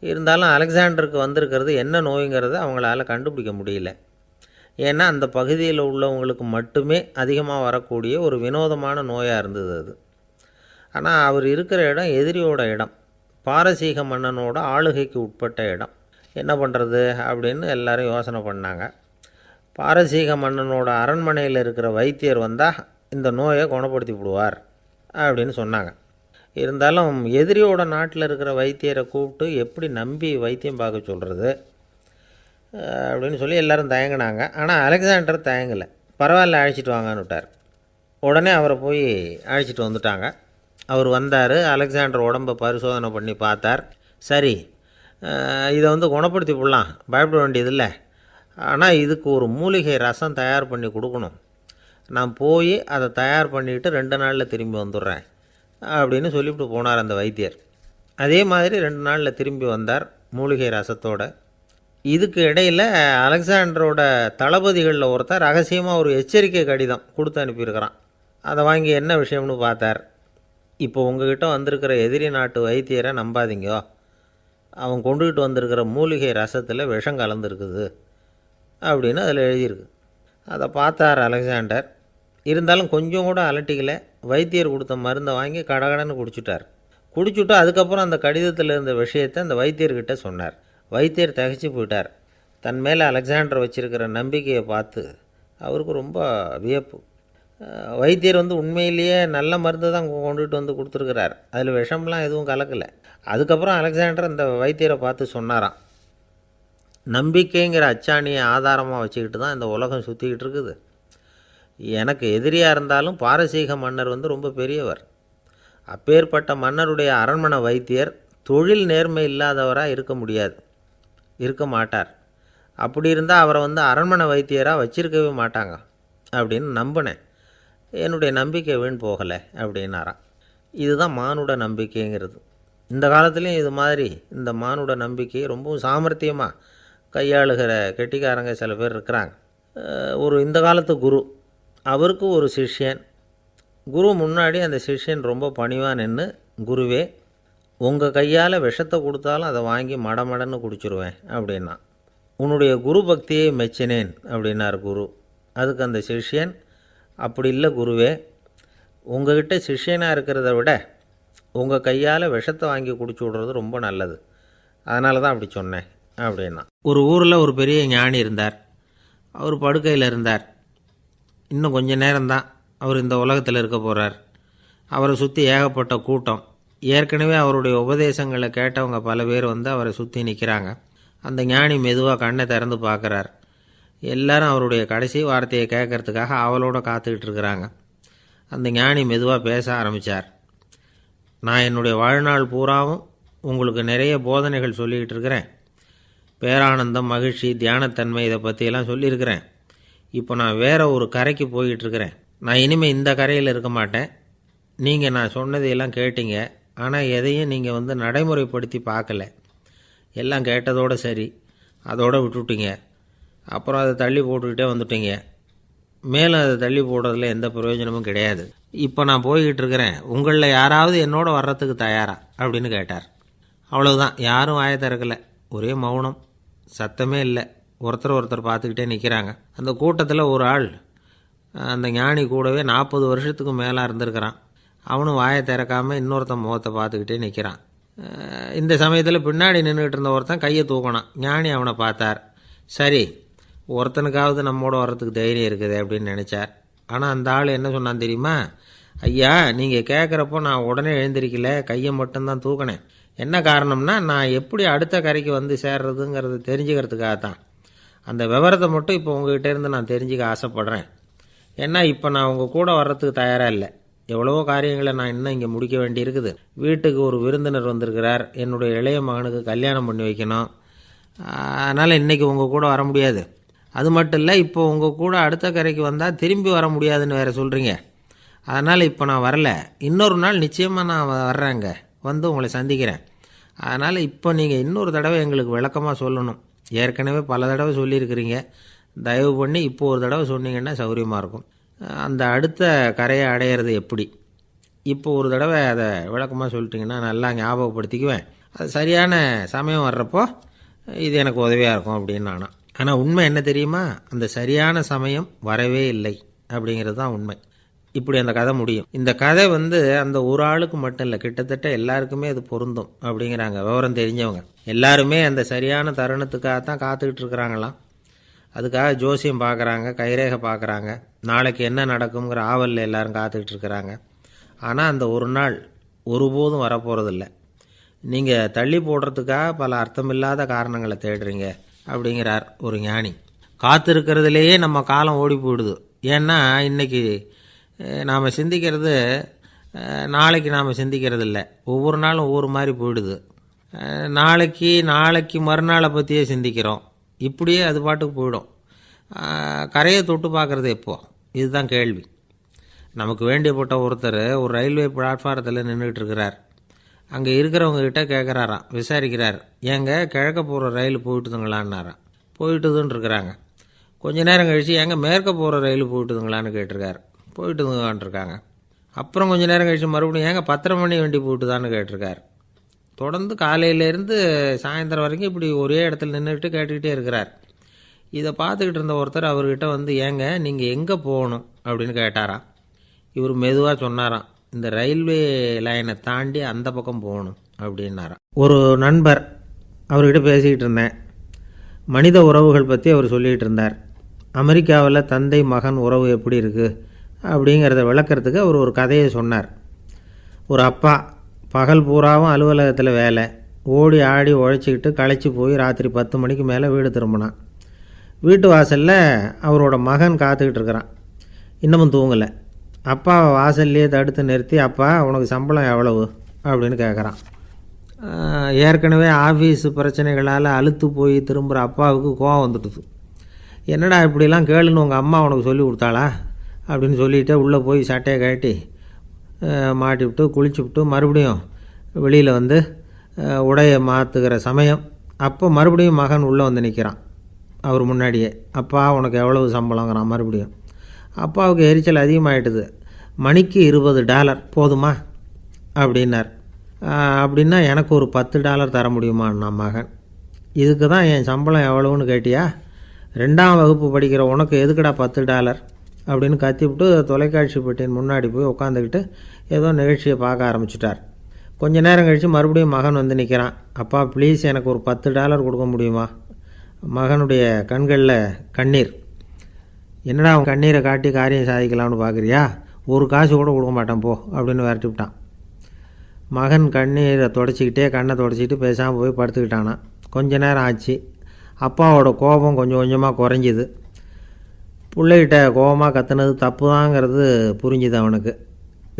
இருந்தாலும் அலெக்சாண்டருக்கு வந்திருக்கிறது என்ன நோய்ங்கிறத அவங்களால கண்டுபிடிக்க முடியல. ஏன்னா அந்த பகுதியில் உள்ளவங்களுக்கு மட்டுமே அதிகமாக வரக்கூடிய ஒரு வினோதமான நோயாக இருந்தது அது. ஆனால் அவர் இருக்கிற இடம் எதிரியோட இடம், பாரசீக மன்னனோட ஆளுகைக்கு உட்பட்ட இடம். என்ன பண்ணுறது அப்படின்னு எல்லாரும் யோசனை பண்ணாங்க. பாரசீக மன்னனோட அரண்மனையில் இருக்கிற வைத்தியர் வந்தால் இந்த நோயை குணப்படுத்தி விடுவார் அப்படின்னு சொன்னாங்க. இருந்தாலும் எதிரியோட நாட்டில் இருக்கிற வைத்தியரை கூப்பிட்டு எப்படி நம்பி வைத்தியம் பார்க்க சொல்கிறது அப்படின்னு சொல்லி எல்லோரும் தயங்கினாங்க. ஆனால் அலெக்சாண்டர் தயங்கலை. பரவாயில்ல, அழைச்சிட்டு வாங்கன்னு விட்டார். உடனே அவரை போய் அழைச்சிட்டு வந்துட்டாங்க. அவர் வந்தார். அலெக்சாண்டர் உடம்பை பரிசோதனை பண்ணி பார்த்தார். சரி, இதை வந்து குணப்படுத்தி விடலாம், பயப்பட வேண்டியதில்லை ஆனால் இதுக்கு ஒரு மூலிகை ரசம் தயார் பண்ணி கொடுக்கணும். நான் போய் அதை தயார் பண்ணிவிட்டு 2 நாளில் திரும்பி வந்துடுறேன் அப்படின்னு சொல்லிவிட்டு போனார் அந்த வைத்தியர். அதே மாதிரி 2 நாளில் திரும்பி வந்தார் மூலிகை ரசத்தோட. இதுக்கு இடையில் அலெக்சாண்டரோட தளபதிகளில் ஒருத்தர் ரகசியமாக ஒரு எச்சரிக்கை கடிதம் கொடுத்து அனுப்பியிருக்கிறான். அதை வாங்கி என்ன விஷயம்னு பார்த்தார். இப்போ உங்ககிட்ட வந்திருக்கிற எதிரி நாட்டு வைத்தியரை நம்பாதீங்க, அவன் கொண்டுகிட்டு வந்திருக்கிற மூலிகை ரசத்தில் விஷம் கலந்துருக்குது அப்படின்னு அதில் எழுதியிருக்கு. அதை பார்த்தார் அலெக்சாண்டர். இருந்தாலும் கொஞ்சம் கூட அலட்டிக்கலை. வைத்தியர் கொடுத்த மருந்தை வாங்கி கடகடன்னு குடிச்சுட்டு அதுக்கப்புறம் அந்த கடிதத்தில் இருந்த விஷயத்தை அந்த வைத்தியர்கிட்ட சொன்னார். வைத்தியர் திகைச்சு போயிட்டார். தன் மேலே அலெக்சாண்டர் வச்சுருக்கிற நம்பிக்கையை பார்த்து அவருக்கு ரொம்ப வியப்பு. வைத்தியர் உண்மையிலேயே நல்ல மருந்து தான் கொண்டுகிட்டு வந்து கொடுத்துருக்கிறார், அதில் விஷம்லாம் எதுவும் கலக்கலை. அதுக்கப்புறம் அலெக்சாண்டர் அந்த வைத்தியரை பார்த்து சொன்னாராம், நம்பிக்கைங்கிற அச்சாணியை ஆதாரமாக வச்சுக்கிட்டு தான் இந்த உலகம் சுற்றிக்கிட்டு இருக்குது. எனக்கு எதிரியாக இருந்தாலும் பாரசீக மன்னர் ரொம்ப பெரியவர். அப்பேற்பட்ட மன்னருடைய அரண்மனை வைத்தியர் தொழில் நேர்மை இல்லாதவராக இருக்க மாட்டார். அப்படி இருந்தால் அவரை அரண்மனை வைத்தியராக வச்சிருக்கவே மாட்டாங்க அப்படின்னு நம்பினேன். என்னுடைய நம்பிக்கை வீண் போகலை அப்படின்னாராம். இதுதான் மானுட நம்பிக்கைங்கிறது. இந்த காலத்துலேயும் இது மாதிரி இந்த மானுட நம்பிக்கை ரொம்பவும் சாமர்த்தியமாக கையாளுகிற கெட்டிக்காரங்க சில பேர் இருக்கிறாங்க. இந்த காலத்து குரு, அவருக்கு ஒரு சிஷ்யன். குரு முன்னாடி அந்த சிஷ்யன் ரொம்ப பணிவாக நின்று, குருவே உங்கள் கையால் விஷத்தை கொடுத்தாலும் அதை வாங்கி மடமடன்னு குடிச்சிருவேன் அப்படின்னா. உன்னுடைய குரு பக்தியை மெச்சினேன் அப்படின்னார் குரு. அதுக்கு அந்த சிஷ்யன், அப்படி இல்லை குருவே, உங்கள்கிட்ட சிஷ்யனாக இருக்கிறத விட உங்கள் கையால் விஷத்தை வாங்கி குடிச்சு விட்றது ரொம்ப நல்லது, அதனால தான் அப்படி சொன்னேன் அப்படின்னா. ஒரு ஊரில் ஒரு பெரிய ஞானி இருந்தார். அவர் படுக்கையில் இருந்தார். இன்னும் கொஞ்சம் நேரம்தான் அவர் இந்த உலகத்தில் இருக்க போகிறார். அவரை சுற்றி ஏகப்பட்ட கூட்டம். ஏற்கனவே அவருடைய உபதேசங்களை கேட்டவங்க பல பேர் அவரை சுற்றி நிற்கிறாங்க. அந்த ஞானி மெதுவாக கண்ணை திறந்து பார்க்குறார். எல்லாரும் அவருடைய கடைசி வார்த்தையை கேட்கறதுக்காக அவளோட காத்துக்கிட்டு இருக்கிறாங்க. அந்த ஞானி மெதுவாக பேச ஆரம்பித்தார். நான் என்னுடைய வாழ்நாள் பூராவும் உங்களுக்கு நிறைய போதனைகள் சொல்லிக்கிட்டு இருக்கிறேன். பேரானந்தம், மகிழ்ச்சி, தியானத்தன்மை, இதை பற்றியெல்லாம் சொல்லியிருக்கிறேன். இப்போ நான் வேறு ஒரு கரைக்கு போய்கிட்டுருக்கிறேன். நான் இனிமேல் இந்த கரையில் இருக்க மாட்டேன். நீங்கள் நான் சொன்னதையெல்லாம் கேட்டீங்க, ஆனால் எதையும் நீங்கள் நடைமுறைப்படுத்தி பார்க்கல. எல்லாம் கேட்டதோடு சரி, அதோடு விட்டுவிட்டீங்க. அப்புறம் அதை தள்ளி போட்டுக்கிட்டே வந்துட்டீங்க. மேலும் அதை தள்ளி போடுறதுல எந்த பிரயோஜனமும் கிடையாது. இப்போ நான் போய்கிட்டு இருக்கிறேன், உங்களில் யாராவது என்னோட வர்றதுக்கு தயாரா அப்படின்னு கேட்டார். அவ்வளவுதான், யாரும் வாயை திறக்கலை. ஒரே மௌனம், சத்தமே இல்லை. ஒருத்தர் பார்த்துக்கிட்டே நிற்கிறாங்க. அந்த கூட்டத்தில் ஒரு ஆள் அந்த ஞானி கூடவே 40 வருஷத்துக்கு மேலே இருந்திருக்கிறான். அவனும் வாயை திறக்காமல் இன்னொருத்தன் முகத்தை பார்த்துக்கிட்டே நிற்கிறான். இந்த சமயத்தில் பின்னாடி நின்றுக்கிட்டு இருந்த ஒருத்தன் கையை தூக்கினான். ஞானி அவனை பார்த்தார். சரி, ஒருத்தனுக்காவது நம்மோட வர்றதுக்கு தைரியம் இருக்குது அப்படின்னு நினச்சார். ஆனால் அந்த ஆள் என்ன சொன்னான் தெரியுமா? ஐயா, நீங்கள் கேட்குறப்போ நான் உடனே எழுந்திருக்கல, கையை மட்டும்தான் தூக்கினேன். என்ன காரணம்னா, நான் எப்படி அடுத்த கரைக்கு சேர்றதுங்கிறது தெரிஞ்சுக்கிறதுக்காகத்தான். அந்த விவரத்தை மட்டும் இப்போ உங்ககிட்ட இருந்து நான் தெரிஞ்சுக்க ஆசைப்பட்றேன். ஏன்னா இப்போ நான் உங்கள் கூட வர்றதுக்கு தயாராக இல்லை. எவ்வளவோ காரியங்களை நான் இன்னும் இங்கே முடிக்க வேண்டி இருக்குது. வீட்டுக்கு ஒரு விருந்தினர் வந்திருக்கிறார். என்னுடைய இளைய மகனுக்கு கல்யாணம் பண்ணி வைக்கணும். அதனால் இன்றைக்கி உங்கள் கூட வர முடியாது. அது மட்டும் இல்லை, இப்போ உங்கள் கூட அடுத்த கரைக்கு வந்தால் திரும்பி வர முடியாதுன்னு வேறு சொல்கிறீங்க. அதனால் இப்போ நான் வரல. இன்னொரு நாள் நிச்சயமாக நான் வர்றேங்க, உங்களை சந்திக்கிறேன். அதனால் இப்போ நீங்கள் இன்னொரு தடவை எங்களுக்கு விளக்கமாக சொல்லணும். ஏற்கனவே பல தடவை சொல்லியிருக்கிறீங்க. தயவு பண்ணி இப்போ ஒரு தடவை சொன்னீங்கன்னா சௌகரியமாக இருக்கும். அந்த அடுத்த கரையை அடையிறது எப்படி, இப்போ ஒரு தடவை அதை விளக்கமாக சொல்லிட்டிங்கன்னா நல்லா ஞாபகப்படுத்திக்குவேன். அது சரியான சமயம் வர்றப்போ இது எனக்கு உதவியாக இருக்கும் அப்படின்னு நானா. ஆனால் உண்மை என்ன தெரியுமா? அந்த சரியான சமயம் வரவே இல்லை அப்படிங்கிறது தான் உண்மை. இப்படி அந்த கதை முடியும். இந்த கதை அந்த ஒரு ஆளுக்கு மட்டும் இல்லை, கிட்டத்தட்ட எல்லாருக்குமே அது பொருந்தும் அப்படிங்கிறாங்க விவரம் தெரிஞ்சவங்க. எல்லாருமே அந்த சரியான தருணத்துக்காக தான் காத்துக்கிட்டு இருக்கிறாங்களாம். அதுக்காக ஜோசியம் பார்க்குறாங்க, கைரேகை பார்க்குறாங்க, நாளைக்கு என்ன நடக்குங்கிற ஆவலில் எல்லோரும் காத்துக்கிட்டு இருக்கிறாங்க. ஆனால் அந்த ஒரு நாள் ஒருபோதும் வரப்போகிறதில்ல. நீங்கள் தள்ளி போடுறதுக்காக பல அர்த்தமில்லாத காரணங்களை தேடுறீங்க அப்படிங்கிறார் ஒரு ஞானி. காத்திருக்கிறதுலேயே நம்ம காலம் ஓடி போயிடுது. ஏன்னா இன்றைக்கி நாம் சிந்திக்கிறது நாளைக்கு நாம் சிந்திக்கிறது இல்லை. ஒவ்வொரு நாளும் ஒவ்வொரு மாதிரி போயிடுது. நாளைக்கு மறுநாளை பற்றியே சிந்திக்கிறோம். இப்படியே அது பாட்டுக்கு போயிடும். கரையை தொட்டு பார்க்குறது எப்போ, இதுதான் கேள்வி. நமக்கு வேண்டியப்பட்ட ஒருத்தர் ஒரு ரயில்வே பிளாட்ஃபாரத்தில் நின்றுட்டு இருக்கிறார். அங்கே இருக்கிறவங்ககிட்ட கேட்குறாராம், விசாரிக்கிறார், ஏங்க கிழக்க போகிற ரயில் போயிட்டுதுங்களான்னாராம். போயிட்டுதுன்னு இருக்கிறாங்க. கொஞ்ச நேரம் கழித்து ஏங்க மேற்க போகிற ரயில் போயிட்டுதுங்களான்னு கேட்டிருக்காரு. போயிட்டுதுங்களான்ட்ருக்காங்க. அப்புறம் கொஞ்சம் நேரம் கழித்து மறுபடியும் ஏங்க 10:30 மணி வண்டி போட்டுதான்னு கேட்டிருக்கார். தொடர்ந்து காலையிலேருந்து சாயந்தரம் வரைக்கும் இப்படி ஒரே இடத்துல நின்றுட்டு கேட்டுக்கிட்டே இருக்கிறார். இதை பார்த்துக்கிட்டு இருந்த ஒருத்தர் அவர்கிட்ட வந்து, ஏங்க நீங்கள் எங்கே போகணும் அப்படின்னு கேட்டாராம். இவர் மெதுவாக சொன்னாராம், இந்த ரயில்வே லைனை தாண்டி அந்த பக்கம் போகணும் அப்படின்னாராம். ஒரு நண்பர் அவர்கிட்ட பேசிக்கிட்டு இருந்தேன். மனித உறவுகள் பற்றி அவர் சொல்லிகிட்டு இருந்தார். அமெரிக்காவில் தந்தை மகன் உறவு எப்படி இருக்குது அப்படிங்கிறத விளக்கிறதுக்கு அவர் ஒரு கதையை சொன்னார். ஒரு அப்பா பகல் பூராவும் அலுவலகத்தில் வேலை, ஓடி ஆடி உழைச்சிக்கிட்டு களைச்சி போய் ராத்திரி 10 மணிக்கு மேலே வீடு திரும்பினான். வீட்டு வாசலில் அவரோட மகன் காத்துக்கிட்டு இருக்கிறான். இன்னமும் தூங்கலை. அப்பாவை வாசல்லையே தடுத்து நிறுத்தி, அப்பா உனக்கு சம்பளம் எவ்வளவு அப்படின்னு கேட்குறான். ஏற்கனவே ஆஃபீஸ் பிரச்சனைகளால் அலுத்து போய் திரும்புகிற அப்பாவுக்கு கோவம் வந்துடுது. என்னடா இப்படிலாம் கேளுன்னு உங்கள் அம்மா உனக்கு சொல்லி கொடுத்தாளா அப்படின்னு சொல்லிவிட்டு உள்ளே போய் சட்டையை கட்டி மாட்டி விட்டு குளிச்சு விட்டு மறுபடியும் வெளியில் வந்து உடையை மாற்றுகிற சமயம் அப்போ மறுபடியும் மகன் உள்ளே வந்து நிற்கிறான் அவர் முன்னாடியே. அப்பா உனக்கு எவ்வளவு சம்பளங்கிறான் மறுபடியும். அப்பாவுக்கு எரிச்சல் அதிகமாகிட்டுது. மணிக்கு $20 போதுமா அப்படின்னார். அப்படின்னா எனக்கு ஒரு $10 தர முடியுமான்னா மகன். இதுக்கு தான் என் சம்பளம் எவ்வளவுன்னு கேட்டியா? 2ஆம் வகுப்பு படிக்கிற உனக்கு எதுக்குடா $10 அப்படின்னு கத்திவிட்டு தொலைக்காட்சி பெட்டியின் முன்னாடி போய் உட்காந்துக்கிட்டு ஏதோ நிகழ்ச்சியை பார்க்க ஆரம்பிச்சிட்டார். கொஞ்ச நேரம் கழித்து மறுபடியும் மகன் வந்து நிற்கிறான். அப்பா ப்ளீஸ் எனக்கு ஒரு $10 கொடுக்க முடியுமா? மகனுடைய கண்களில் கண்ணீர். என்னடா அவன் கண்ணீரை காட்டி காரியம் சாதிக்கலாம்னு பார்க்குறியா? ஒரு காசு கூட கொடுக்க மாட்டான் போ அப்படின்னு விரட்டி விட்டான். மகன் கண்ணீரை தொடச்சிக்கிட்டே கண்ணை தொடச்சிக்கிட்டு பேசாமல் போய் படுத்துக்கிட்டானா. கொஞ்ச நேரம் ஆச்சு. அப்பாவோட கோபம் கொஞ்சம் கொஞ்சமாக குறைஞ்சிது. பிள்ளைகிட்ட கோபமாக கத்துனது தப்பு தாங்கிறது புரிஞ்சுது அவனுக்கு.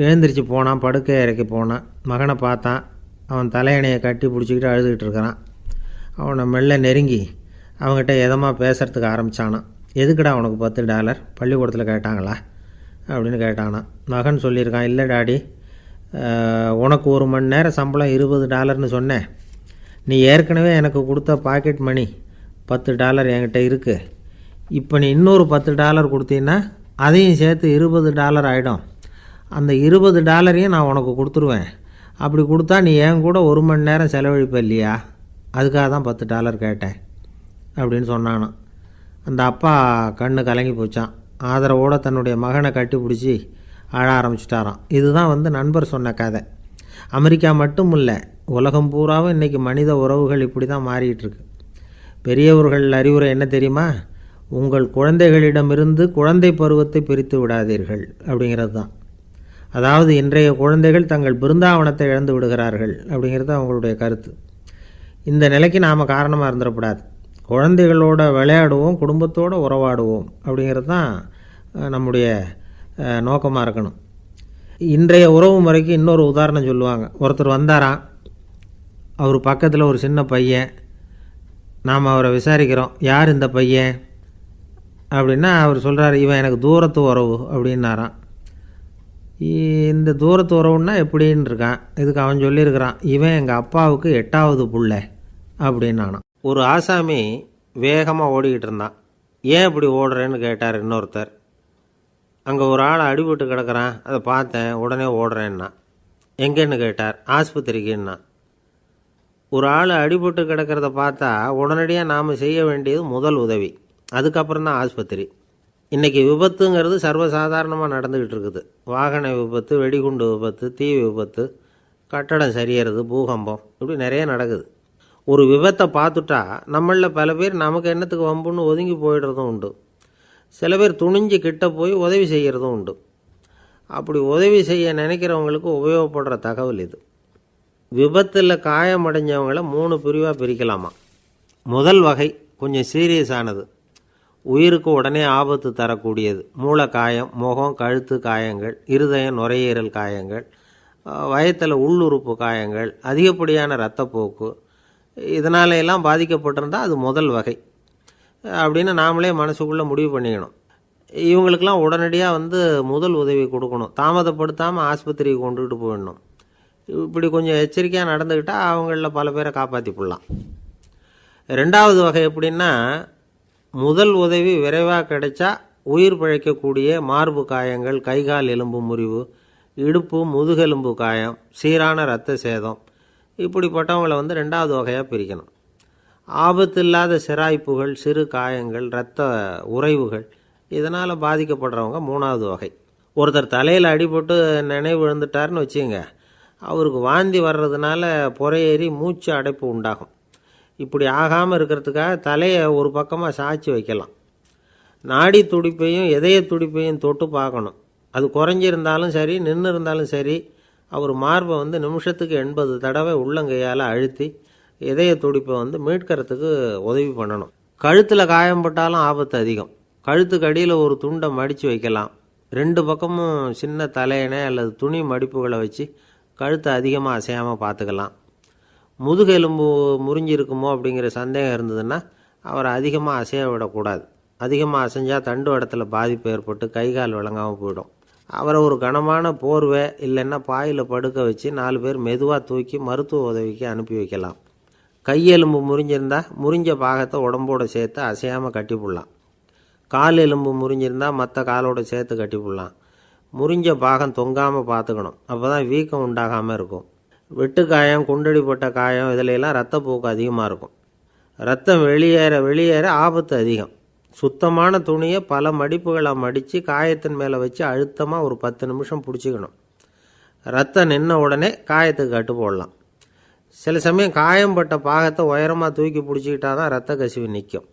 எழுந்திரிச்சு போனான், படுக்கை இறக்கி போனான். மகனை பார்த்தான். அவன் தலையணையை கட்டி பிடிச்சிக்கிட்டு அழுதுகிட்டு இருக்கிறான். அவனை மெல்ல நெருங்கி அவங்ககிட்ட எதமாக பேசுகிறதுக்கு ஆரம்பித்தானான். எதுக்குடா உனக்கு $10 பள்ளிக்கூடத்தில் கேட்டாங்களா அப்படின்னு கேட்டானான். மகன் சொல்லியிருக்கான், இல்லை டாடி, உனக்கு 1 மணி நேரம் சம்பளம் $20ன்னு சொன்னேன். நீ ஏற்கனவே எனக்கு கொடுத்த பாக்கெட் மணி $10 என்கிட்ட இருக்குது. இப்போ நீ இன்னொரு $10 கொடுத்தீங்கன்னா அதையும் சேர்த்து $20 ஆகிடும். அந்த $20 நான் உனக்கு கொடுத்துருவேன். அப்படி கொடுத்தா நீ என் கூட 1 மணி நேரம் செலவழிப்ப இல்லையா? அதுக்காக தான் $10 கேட்டேன் அப்படின்னு சொன்னானான். அந்த அப்பா கண்ணு கலங்கி போச்சான். ஆதரவோடு தன்னுடைய மகனை கட்டி பிடிச்சி அழ ஆரம்பிச்சிட்டாராம். இதுதான் நண்பர் சொன்ன கதை. அமெரிக்கா மட்டும் இல்லை, உலகம் பூராவும் இன்றைக்கி மனித உறவுகள் இப்படி தான் மாறிட்டுருக்கு. பெரியவர்கள் அறிவுரை என்ன தெரியுமா? உங்கள் குழந்தைகளிடமிருந்து குழந்தை பருவத்தை பிரித்து விடாதீர்கள் அப்படிங்கிறது தான். அதாவது இன்றைய குழந்தைகள் தங்கள் பிருந்தாவனத்தை இழந்து விடுகிறார்கள் அப்படிங்கிறது அவங்களுடைய கருத்து. இந்த நிலைக்கு நாம் காரணமாக இருந்துடக்கூடாது. குழந்தைகளோட விளையாடுவோம், குடும்பத்தோடு உறவாடுவோம் அப்படிங்கிறது தான் நம்முடைய நோக்கமாக இருக்கணும். இன்றைய உறவு முறைக்கு இன்னொரு உதாரணம் சொல்லுவாங்க. ஒருத்தர் வந்தாராம். அவர் பக்கத்தில் ஒரு சின்ன பையன். நாம் அவரை விசாரிக்கிறோம், யார் இந்த பையன் அப்படின்னா அவர் சொல்கிறார், இவன் எனக்கு தூரத்து உறவு அப்படின்னாராம். இந்த தூரத்து உறவுன்னா எப்படின்னு இருக்கான். இதுக்கு அவன் சொல்லியிருக்கிறான், இவன் எங்கள் அப்பாவுக்கு 8வது புள்ளை அப்படின்னானான். ஒரு ஆசாமி வேகமாக ஓடிக்கிட்டு இருந்தான். ஏன் இப்படி ஓடுறேன்னு கேட்டார் இன்னொருத்தர். அங்கே ஒரு ஆள் அடிபட்டு கிடக்கிறான், அதை பார்த்தேன், உடனே ஓடுறேன்னா. எங்கேன்னு கேட்டார். ஆஸ்பத்திரிக்குன்னா. ஒரு ஆள் அடிபட்டு கிடக்கிறத பார்த்தா உடனடியாக நாம் செய்ய வேண்டியது முதல் உதவி, அதுக்கப்புறம் தான் ஆஸ்பத்திரி. இன்றைக்கி விபத்துங்கிறது சர்வசாதாரணமாக நடந்துக்கிட்டு இருக்குது. வாகன விபத்து, வெடிகுண்டு விபத்து, தீ விபத்து, கட்டடம் சரியறது, பூகம்பம், இப்படி நிறைய நடக்குது. ஒரு விபத்தை பார்த்துட்டா நம்மளில் பல பேர் நமக்கு என்னத்துக்கு வம்புன்னு ஒதுங்கி போயிடுறதும் உண்டு. சில பேர் துணிஞ்சு கிட்ட போய் உதவி செய்கிறதும் உண்டு. அப்படி உதவி செய்ய நினைக்கிறவங்களுக்கு உபயோகப்படுற தகவல் இது. விபத்தில் காயமடைஞ்சவங்களை 3 பிரிவாக பிரிக்கலாமா. முதல் வகை கொஞ்சம் சீரியஸானது, உயிருக்கு உடனே ஆபத்து தரக்கூடியது. மூளை காயம், முகம், கழுத்து காயங்கள், இருதயம், நுரையீரல் காயங்கள், வயத்தில் உள்ளுறுப்பு காயங்கள், அதிகப்படியான இரத்தப்போக்கு, இதனால எல்லாம் பாதிக்கப்பட்டிருந்தால் அது முதல் வகை. அப்படின்னு நாமளே மனசுக்குள்ளே முடிவு பண்ணிக்கணும். இவங்களுக்கெல்லாம் உடனடியாக முதல் உதவி கொடுக்கணும். தாமதப்படுத்தாமல் ஆஸ்பத்திரிக்கு கொண்டுகிட்டு போயிடணும். இப்படி கொஞ்சம் எச்சரிக்கையாக நடந்துக்கிட்டால் அவங்களில் பல பேரை காப்பாற்றி போடலாம். ரெண்டாவது வகை எப்படின்னா, முதல் உதவி விரைவாக கிடைச்சா உயிர் பிழைக்கக்கூடிய மார்பு காயங்கள், கைகால் எலும்பு முறிவு, இடுப்பு முதுகெலும்பு காயம், சீரான இரத்த சேதம், இப்படிப்பட்டவங்களை ரெண்டாவது வகையாக பிரிக்கணும். ஆபத்து இல்லாத சிராய்ப்புகள், சிறு காயங்கள், இரத்த உறைவுகள், இதனால் பாதிக்கப்படுறவங்க மூணாவது வகை. ஒருத்தர் தலையில் அடிபட்டு நினைவு விழுந்துட்டார்னு வச்சுங்க, அவருக்கு வாந்தி வர்றதுனால புறையேறி மூச்சு அடைப்பு உண்டாகும். இப்படி ஆகாமல் இருக்கிறதுக்காக தலையை ஒரு பக்கமாக சாய்ச்சி வைக்கலாம். நாடி துடிப்பையும் இதய துடிப்பையும் தொட்டு பார்க்கணும். அது குறைஞ்சிருந்தாலும் சரி, நின்று இருந்தாலும் சரி, அவர் மார்பை நிமிஷத்துக்கு 80 தடவை உள்ளங்கையால் அழுத்தி இதய துடிப்பை மீட்கிறதுக்கு உதவி பண்ணணும். கழுத்தில் காயம்பட்டாலும் ஆபத்து அதிகம். கழுத்துக்கு அடியில் ஒரு துண்டை மடித்து வைக்கலாம். 2 பக்கமும் சின்ன தலையணை அல்லது துணி மடிப்புகளை வச்சு கழுத்தை அதிகமாக அசையாமல் பார்த்துக்கலாம். முதுகெலும்பு முறிஞ்சிருக்குமோ அப்படிங்கிற சந்தேகம் இருந்ததுன்னா அவரை அதிகமாக அசைய விடக்கூடாது. அதிகமாக அசைஞ்சால் தண்டு இடத்துல பாதிப்பு ஏற்பட்டு கைகால் விளங்காமல் போயிடும். அவரை ஒரு கனமான போர்வை இல்லைன்னா பாயில் படுக்க வச்சு 4 பேர் மெதுவாக தூக்கி மருத்துவ உதவிக்கு அனுப்பி வைக்கலாம். கையெலும்பு முறிஞ்சிருந்தால் முறிஞ்ச பாகத்தை உடம்போடு சேர்த்து அசையாமல் கட்டி போடலாம். கால் எலும்பு முறிஞ்சிருந்தால் மற்ற காலோடு சேர்த்து கட்டி போடலாம். முறிஞ்ச பாகம் தொங்காமல் பார்த்துக்கணும். அப்போ தான் வீக்கம் உண்டாகாமல் இருக்கும். வெட்டு காயம், குண்டடிப்பட்ட காயம், இதிலெல்லாம் ரத்தப்போக்கு அதிகமாக இருக்கும். ரத்தம் வெளியேற ஆபத்து அதிகம். சுத்தமான துணியை பல மடிப்புகளை மடித்து காயத்தின் மேலே வச்சு அழுத்தமாக ஒரு 10 நிமிஷம் பிடிச்சிக்கணும். ரத்தம் நின்ன உடனே காயத்துக்கு கட்டு போடலாம். சில சமயம் காயம்பட்ட பாகத்தை உயரமாக தூக்கி பிடிச்சிக்கிட்டா தான் ரத்த கசிவு நிற்கும்.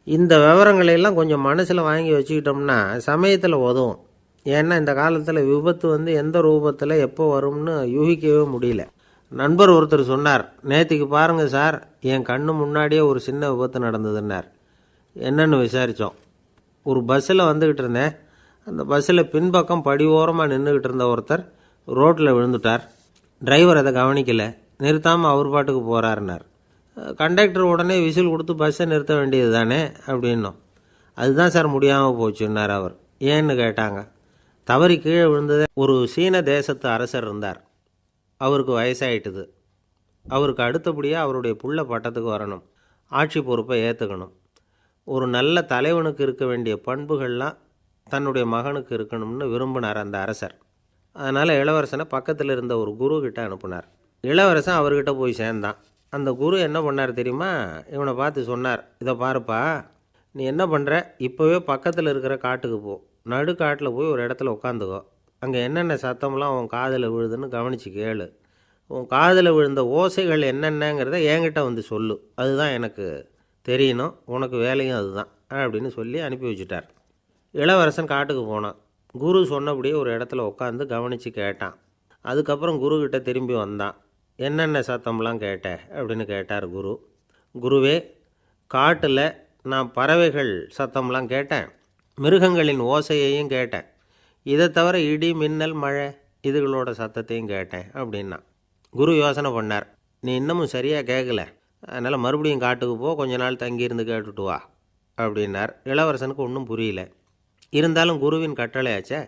இந்த விவரங்களையெல்லாம் கொஞ்சம் மனசில் வாங்கி வச்சுக்கிட்டோம்னா சமயத்தில் உதவும். ஏன்னா இந்த காலத்தில் விபத்து எந்த ரூபத்தில் எப்போ வரும்னு யூகிக்கவே முடியல. நண்பர் ஒருத்தர் சொன்னார், நேற்றுக்கு பாருங்கள் சார், என் கண்ணு முன்னாடியே ஒரு சின்ன விபத்து நடந்ததுன்னார். என்னன்னு விசாரித்தோம். ஒரு பஸ்ஸில் வந்துக்கிட்டு இருந்தேன். அந்த பஸ்ஸில் பின்பக்கம் படி ஓரமாக நின்றுக்கிட்டு இருந்த ஒருத்தர் ரோட்டில் விழுந்துட்டார். டிரைவர் அதை கவனிக்கலை, நிறுத்தாமல் அவர் பாட்டுக்கு போகிறாருன்னார். கண்டக்டர் உடனே விசில் கொடுத்து பஸ்ஸை நிறுத்த வேண்டியது தானே அப்படின்னோம். அதுதான் சார் முடியாமல் போச்சுன்னார் அவர். ஏன்னு கேட்டாங்க. தவறி கீழே விழுந்ததே ஒரு சீன தேசத்து அரசர் இருந்தார். அவருக்கு வயசாயிட்டுது. அவருக்கு அடுத்தபடியாக அவருடைய புள்ள பட்டத்துக்கு வரணும், ஆட்சி பொறுப்பை ஏற்றுக்கணும். ஒரு நல்ல தலைவனுக்கு இருக்க வேண்டிய பண்புகள்லாம் தன்னுடைய மகனுக்கு இருக்கணும்னு விரும்பினார் அந்த அரசர். அதனால் இளவரசனை பக்கத்தில் இருந்த ஒரு குரு கிட்ட அனுப்புனார். இளவரசன் அவர்கிட்ட போய் சேர்ந்தான். அந்த குரு என்ன பண்ணார் தெரியுமா? இவனை பார்த்து சொன்னார், இதை பாருப்பா, நீ என்ன பண்ணுற, இப்போவே பக்கத்தில் இருக்கிற காட்டுக்கு போ, நடுக்காட்டில் போய் ஒரு இடத்துல உட்காந்துக்கோ. அங்கே என்னென்ன சத்தம்லாம் உன் காதில் விழுதுன்னு கவனித்து கேளு. உன் காதில் விழுந்த ஓசைகள் என்னென்னங்கிறத என்கிட்ட சொல்லு, அதுதான் எனக்கு தெரியணும், உனக்கு வேலையும் அதுதான் அப்படின்னு சொல்லி அனுப்பி வச்சுட்டார். இளவரசன் காட்டுக்கு போனான். குரு சொன்னபடியே ஒரு இடத்துல உட்காந்து கவனித்து கேட்டான். அதுக்கப்புறம் குருக்கிட்ட திரும்பி வந்தான். என்னென்ன சத்தம்லாம் கேட்ட அப்படின்னு கேட்டார் குரு. குருவே, காட்டில் நான் பறவைகள் சத்தம்லாம் கேட்டேன், மிருகங்களின் ஓசையையும் கேட்டேன், இதை தவிர இடி, மின்னல், மழை இதுகளோட சத்தத்தையும் கேட்டேன் அப்படின்னா. குரு யோசனை பண்ணார், நீ இன்னமும் சரியாக கேட்கல, அதனால் மறுபடியும் காட்டுக்கு போ, கொஞ்ச நாள் தங்கியிருந்து கேட்டுட்டு வா அப்படின்னார். இளவரசனுக்கு ஒன்றும் புரியல. இருந்தாலும் குருவின் கட்டளையாச்சே,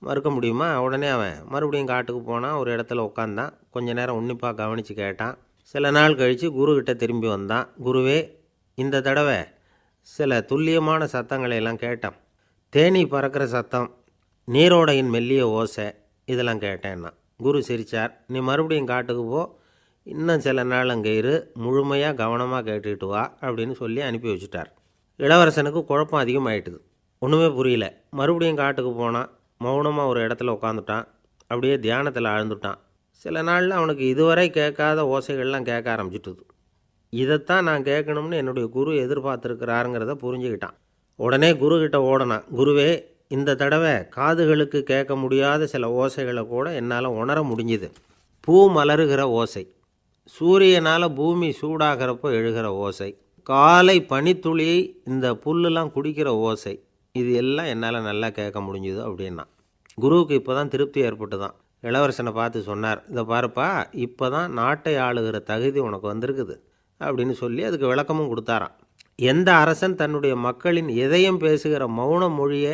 மறுக்க முடியுமா? உடனே அவன் மறுபடியும் காட்டுக்கு போனான். ஒரு இடத்துல உட்காந்தான். கொஞ்ச நேரம் உன்னிப்பாக கவனித்து கேட்டான். சில நாள் கழித்து குருக்கிட்ட திரும்பி வந்தான். குருவே, இந்த தடவை சில துல்லியமான சத்தங்களை எல்லாம் கேட்டேன். தேனீ பறக்கிற சத்தம், நீரோடையின் மெல்லிய ஓசை, இதெல்லாம் கேட்டேன்னா. குரு சிரித்தார். நீ மறுபடியும் காட்டுக்கு போ, இன்னும் சில நாள் அங்கே இரு, முழுமையாக கவனமாக கேட்டுக்கிட்டு வா அப்படின்னு சொல்லி அனுப்பி வச்சுட்டார். இளவரசனுக்கு குழப்பம் அதிகமாயிட்டுது. ஒன்றுமே புரியல. மறுபடியும் காட்டுக்கு போனான். மௌனமாக ஒரு இடத்துல உட்காந்துட்டான். அப்படியே தியானத்தில் ஆழ்ந்துட்டான். சில நாளில் அவனுக்கு இதுவரை கேட்காத ஓசைகள்லாம் கேட்க ஆரம்பிச்சிட்டுது. இதைத்தான் நான் கேட்கணும்னு என்னுடைய குரு எதிர்பார்த்துருக்கிறாருங்கிறத புரிஞ்சுக்கிட்டான். உடனே குருக்கிட்ட ஓடனான். குருவே, இந்த தடவை காதுகளுக்கு கேட்க முடியாத சில ஓசைகளை கூட என்னால் உணர முடிஞ்சுது. பூ மலருகிற ஓசை, சூரியனால் பூமி சூடாகிறப்போ எழுகிற ஓசை, காலை பனித்துளி இந்த புல்லுலாம் குடிக்கிற ஓசை, இது எல்லாம் என்னால் நல்லா கேட்க முடிஞ்சுது அப்படின்னா. குருவுக்கு இப்போ தான் திருப்தி ஏற்பட்டு தான். இளவரசனை பார்த்து சொன்னார், இதை பாருப்பா, இப்போ தான் நாட்டை ஆளுகிற தகுதி உனக்கு வந்திருக்குது அப்படின்னு சொல்லி அதுக்கு விளக்கமும் கொடுத்தாராம். எந்த அரசன் தன்னுடைய மக்களின் இதயம் பேசுகிற மௌன மொழியை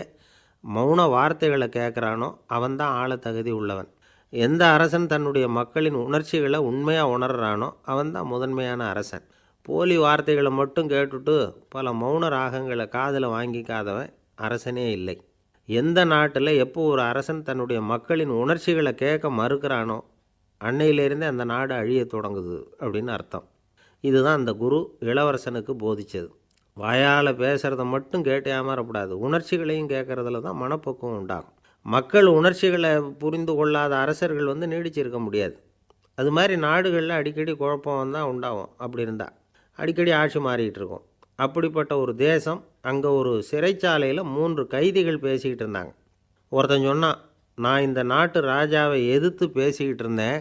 மௌன வார்த்தைகளை கேட்குறானோ அவன்தான் ஆள தகுதி உள்ளவன். எந்த அரசன் தன்னுடைய மக்களின் உணர்ச்சிகளை உண்மையாக உணர்றானோ அவன்தான் முதன்மையான அரசன். போலி வார்த்தைகளை மட்டும் கேட்டுட்டு பல மௌன ராகங்களை காதில் வாங்கிக்காதவன் அரசனே இல்லை. எந்த நாட்டில் எப்போ ஒரு அரசன் தன்னுடைய மக்களின் உணர்ச்சிகளை கேட்க மறுக்கிறானோ அன்னையிலேருந்தே அந்த நாடு அழிய தொடங்குது அப்படின்னு அர்த்தம். இதுதான் அந்த குரு இளவரசனுக்கு போதித்தது. வாயால் பேசுகிறத மட்டும் கேட்டு ஏமாறக்கூடாது, உணர்ச்சிகளையும் கேட்குறதுல தான் மனப்பக்குவம் உண்டாகும். மக்கள் உணர்ச்சிகளை புரிந்து கொள்ளாத அரசர்கள் நீடிச்சிருக்க முடியாது. அது மாதிரி நாடுகளில் அடிக்கடி குழப்பம் தான் உண்டாகும். அப்படி இருந்தால் அடிக்கடி ஆட்சி மாறிக்கிட்டு இருக்கும். அப்படிப்பட்ட ஒரு தேசம், அங்கே ஒரு சிறைச்சாலையில் 3 கைதிகள் பேசிக்கிட்டு இருந்தாங்க. ஒருத்தன் சொன்னான், நான் இந்த நாட்டு ராஜாவை எதிர்த்து பேசிக்கிட்டு இருந்தேன்,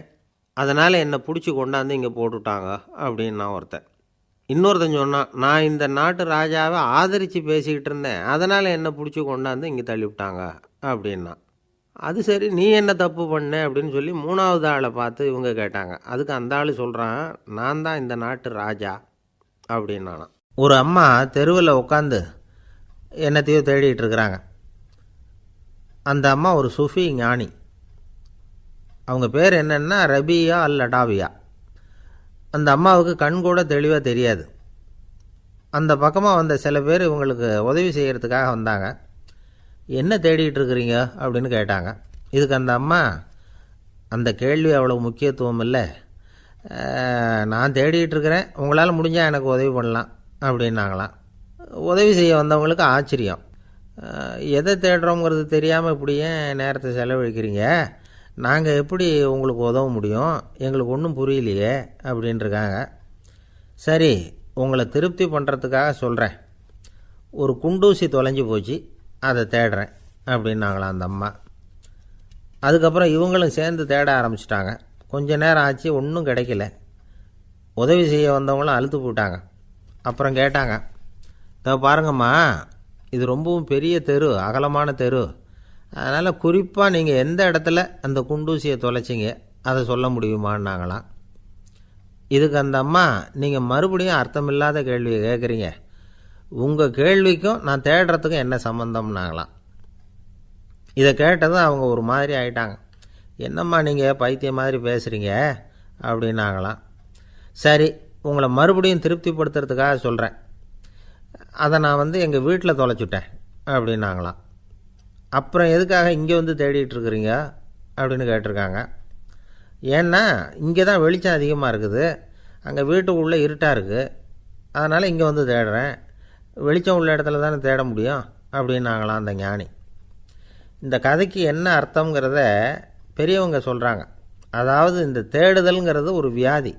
அதனால் என்னை பிடிச்சி கொண்டாந்து இங்கே போட்டுட்டாங்க அப்படின்னு நான் ஒருத்தன். இன்னொருத்தன் சொன்னான், நான் இந்த நாட்டு ராஜாவை ஆதரித்து பேசிக்கிட்டு இருந்தேன், அதனால் என்னை பிடிச்சி கொண்டாந்து இங்கே தள்ளிவிட்டாங்க அப்படின்னா. அது சரி, நீ என்ன தப்பு பண்ண அப்படின்னு சொல்லி 3வது ஆளை பார்த்து இவங்க கேட்டாங்க. அதுக்கு அந்த ஆள் சொல்கிறான், நான் தான் இந்த நாட்டு ராஜா அப்படின்னானா. ஒரு அம்மா தெருவில் உட்காந்து என்னத்தையோ தேடிட்டு இருக்கிறாங்க. அந்த அம்மா ஒரு சூஃபி ஞானி. அவங்க பேர் என்னென்னா ரபியா அல் அடாவியா. அந்த அம்மாவுக்கு கண் கூட தெளிவாக தெரியாது. அந்த பக்கமாக வந்த சில பேர் இவங்களுக்கு உதவி செய்கிறதுக்காக வந்தாங்க. என்ன தேடிகிட்டு இருக்கிறீங்க அப்படின்னு கேட்டாங்க. இதுக்கு அந்த அம்மா, அந்த கேள்வி அவ்வளோ முக்கியத்துவம் இல்லை, நான் தேடிகிட்டு இருக்கிறேன், உங்களால் முடிஞ்சால் எனக்கு உதவி பண்ணலாம் அப்படின்னாங்களாம். உதவி செய்ய வந்தவங்களுக்கு ஆச்சரியம். எதை தேடுறோங்கிறது தெரியாமல் இப்படி ஏன் நேரத்தை செலவழிக்கிறீங்க, நாங்கள் எப்படி உங்களுக்கு உதவ முடியும், எங்களுக்கு ஒன்றும் புரியலையே அப்படின்ட்டுருக்காங்க. சரி, உங்களை திருப்தி பண்ணுறதுக்காக சொல்கிறேன், ஒரு குண்டூசி தொலைஞ்சி போச்சு, அதை தேடுறேன் அப்படின்னாங்களாம் அந்த அம்மா. அதுக்கப்புறம் இவங்களும் சேர்ந்து தேட ஆரம்பிச்சிட்டாங்க. கொஞ்ச நேரம் ஆச்சு, ஒன்றும் கிடைக்கல. உதவி செய்ய வந்தவங்களும் அழுத்து போட்டாங்க. அப்புறம் கேட்டாங்க, இதை பாருங்கம்மா, இது ரொம்பவும் பெரிய தெரு, அகலமான தெரு, அதனால் குறிப்பாக நீங்கள் எந்த இடத்துல அந்த குண்டூசியை தொலைச்சிங்க அதை சொல்ல முடியுமான்னாங்களாம். இதுக்கு அந்த அம்மா, நீங்கள் மறுபடியும் அர்த்தமில்லாத கேள்வியை கேட்குறீங்க, உங்கள் கேள்விக்கும் நான் தேடுறதுக்கும் என்ன சம்மந்தம்னாங்களாம். இதை கேட்டதும் அவங்க ஒரு மாதிரி ஆகிட்டாங்க. என்னம்மா நீங்கள் பைத்தியம் மாதிரி பேசுகிறீங்க அப்படின்னாங்களாம். சரி, உங்களை மறுபடியும் திருப்திப்படுத்துறதுக்காக சொல்கிறேன், அதை நான் எங்கள் வீட்டில் தொலைச்சுட்டேன் அப்படின்னாங்களாம். அப்புறம் எதுக்காக இங்கே தேடிட்டு இருக்கிறீங்க அப்படின்னு கேட்டிருக்காங்க. ஏன்னா இங்கே தான் வெளிச்சம் அதிகமாக இருக்குது, அங்கே வீட்டுக்குள்ளே இருட்டாக இருக்குது, அதனால் இங்கே தேடுறேன், வெளிச்சம் உள்ள இடத்துல தானே தேட முடியும் அப்படின்னாங்களாம் அந்த ஞானி. இந்த கதைக்கு என்ன அர்த்தங்கிறத பெரியவங்க சொல்கிறாங்க. அதாவது இந்த தேடுதல்ங்கிறது ஒரு வியாதி.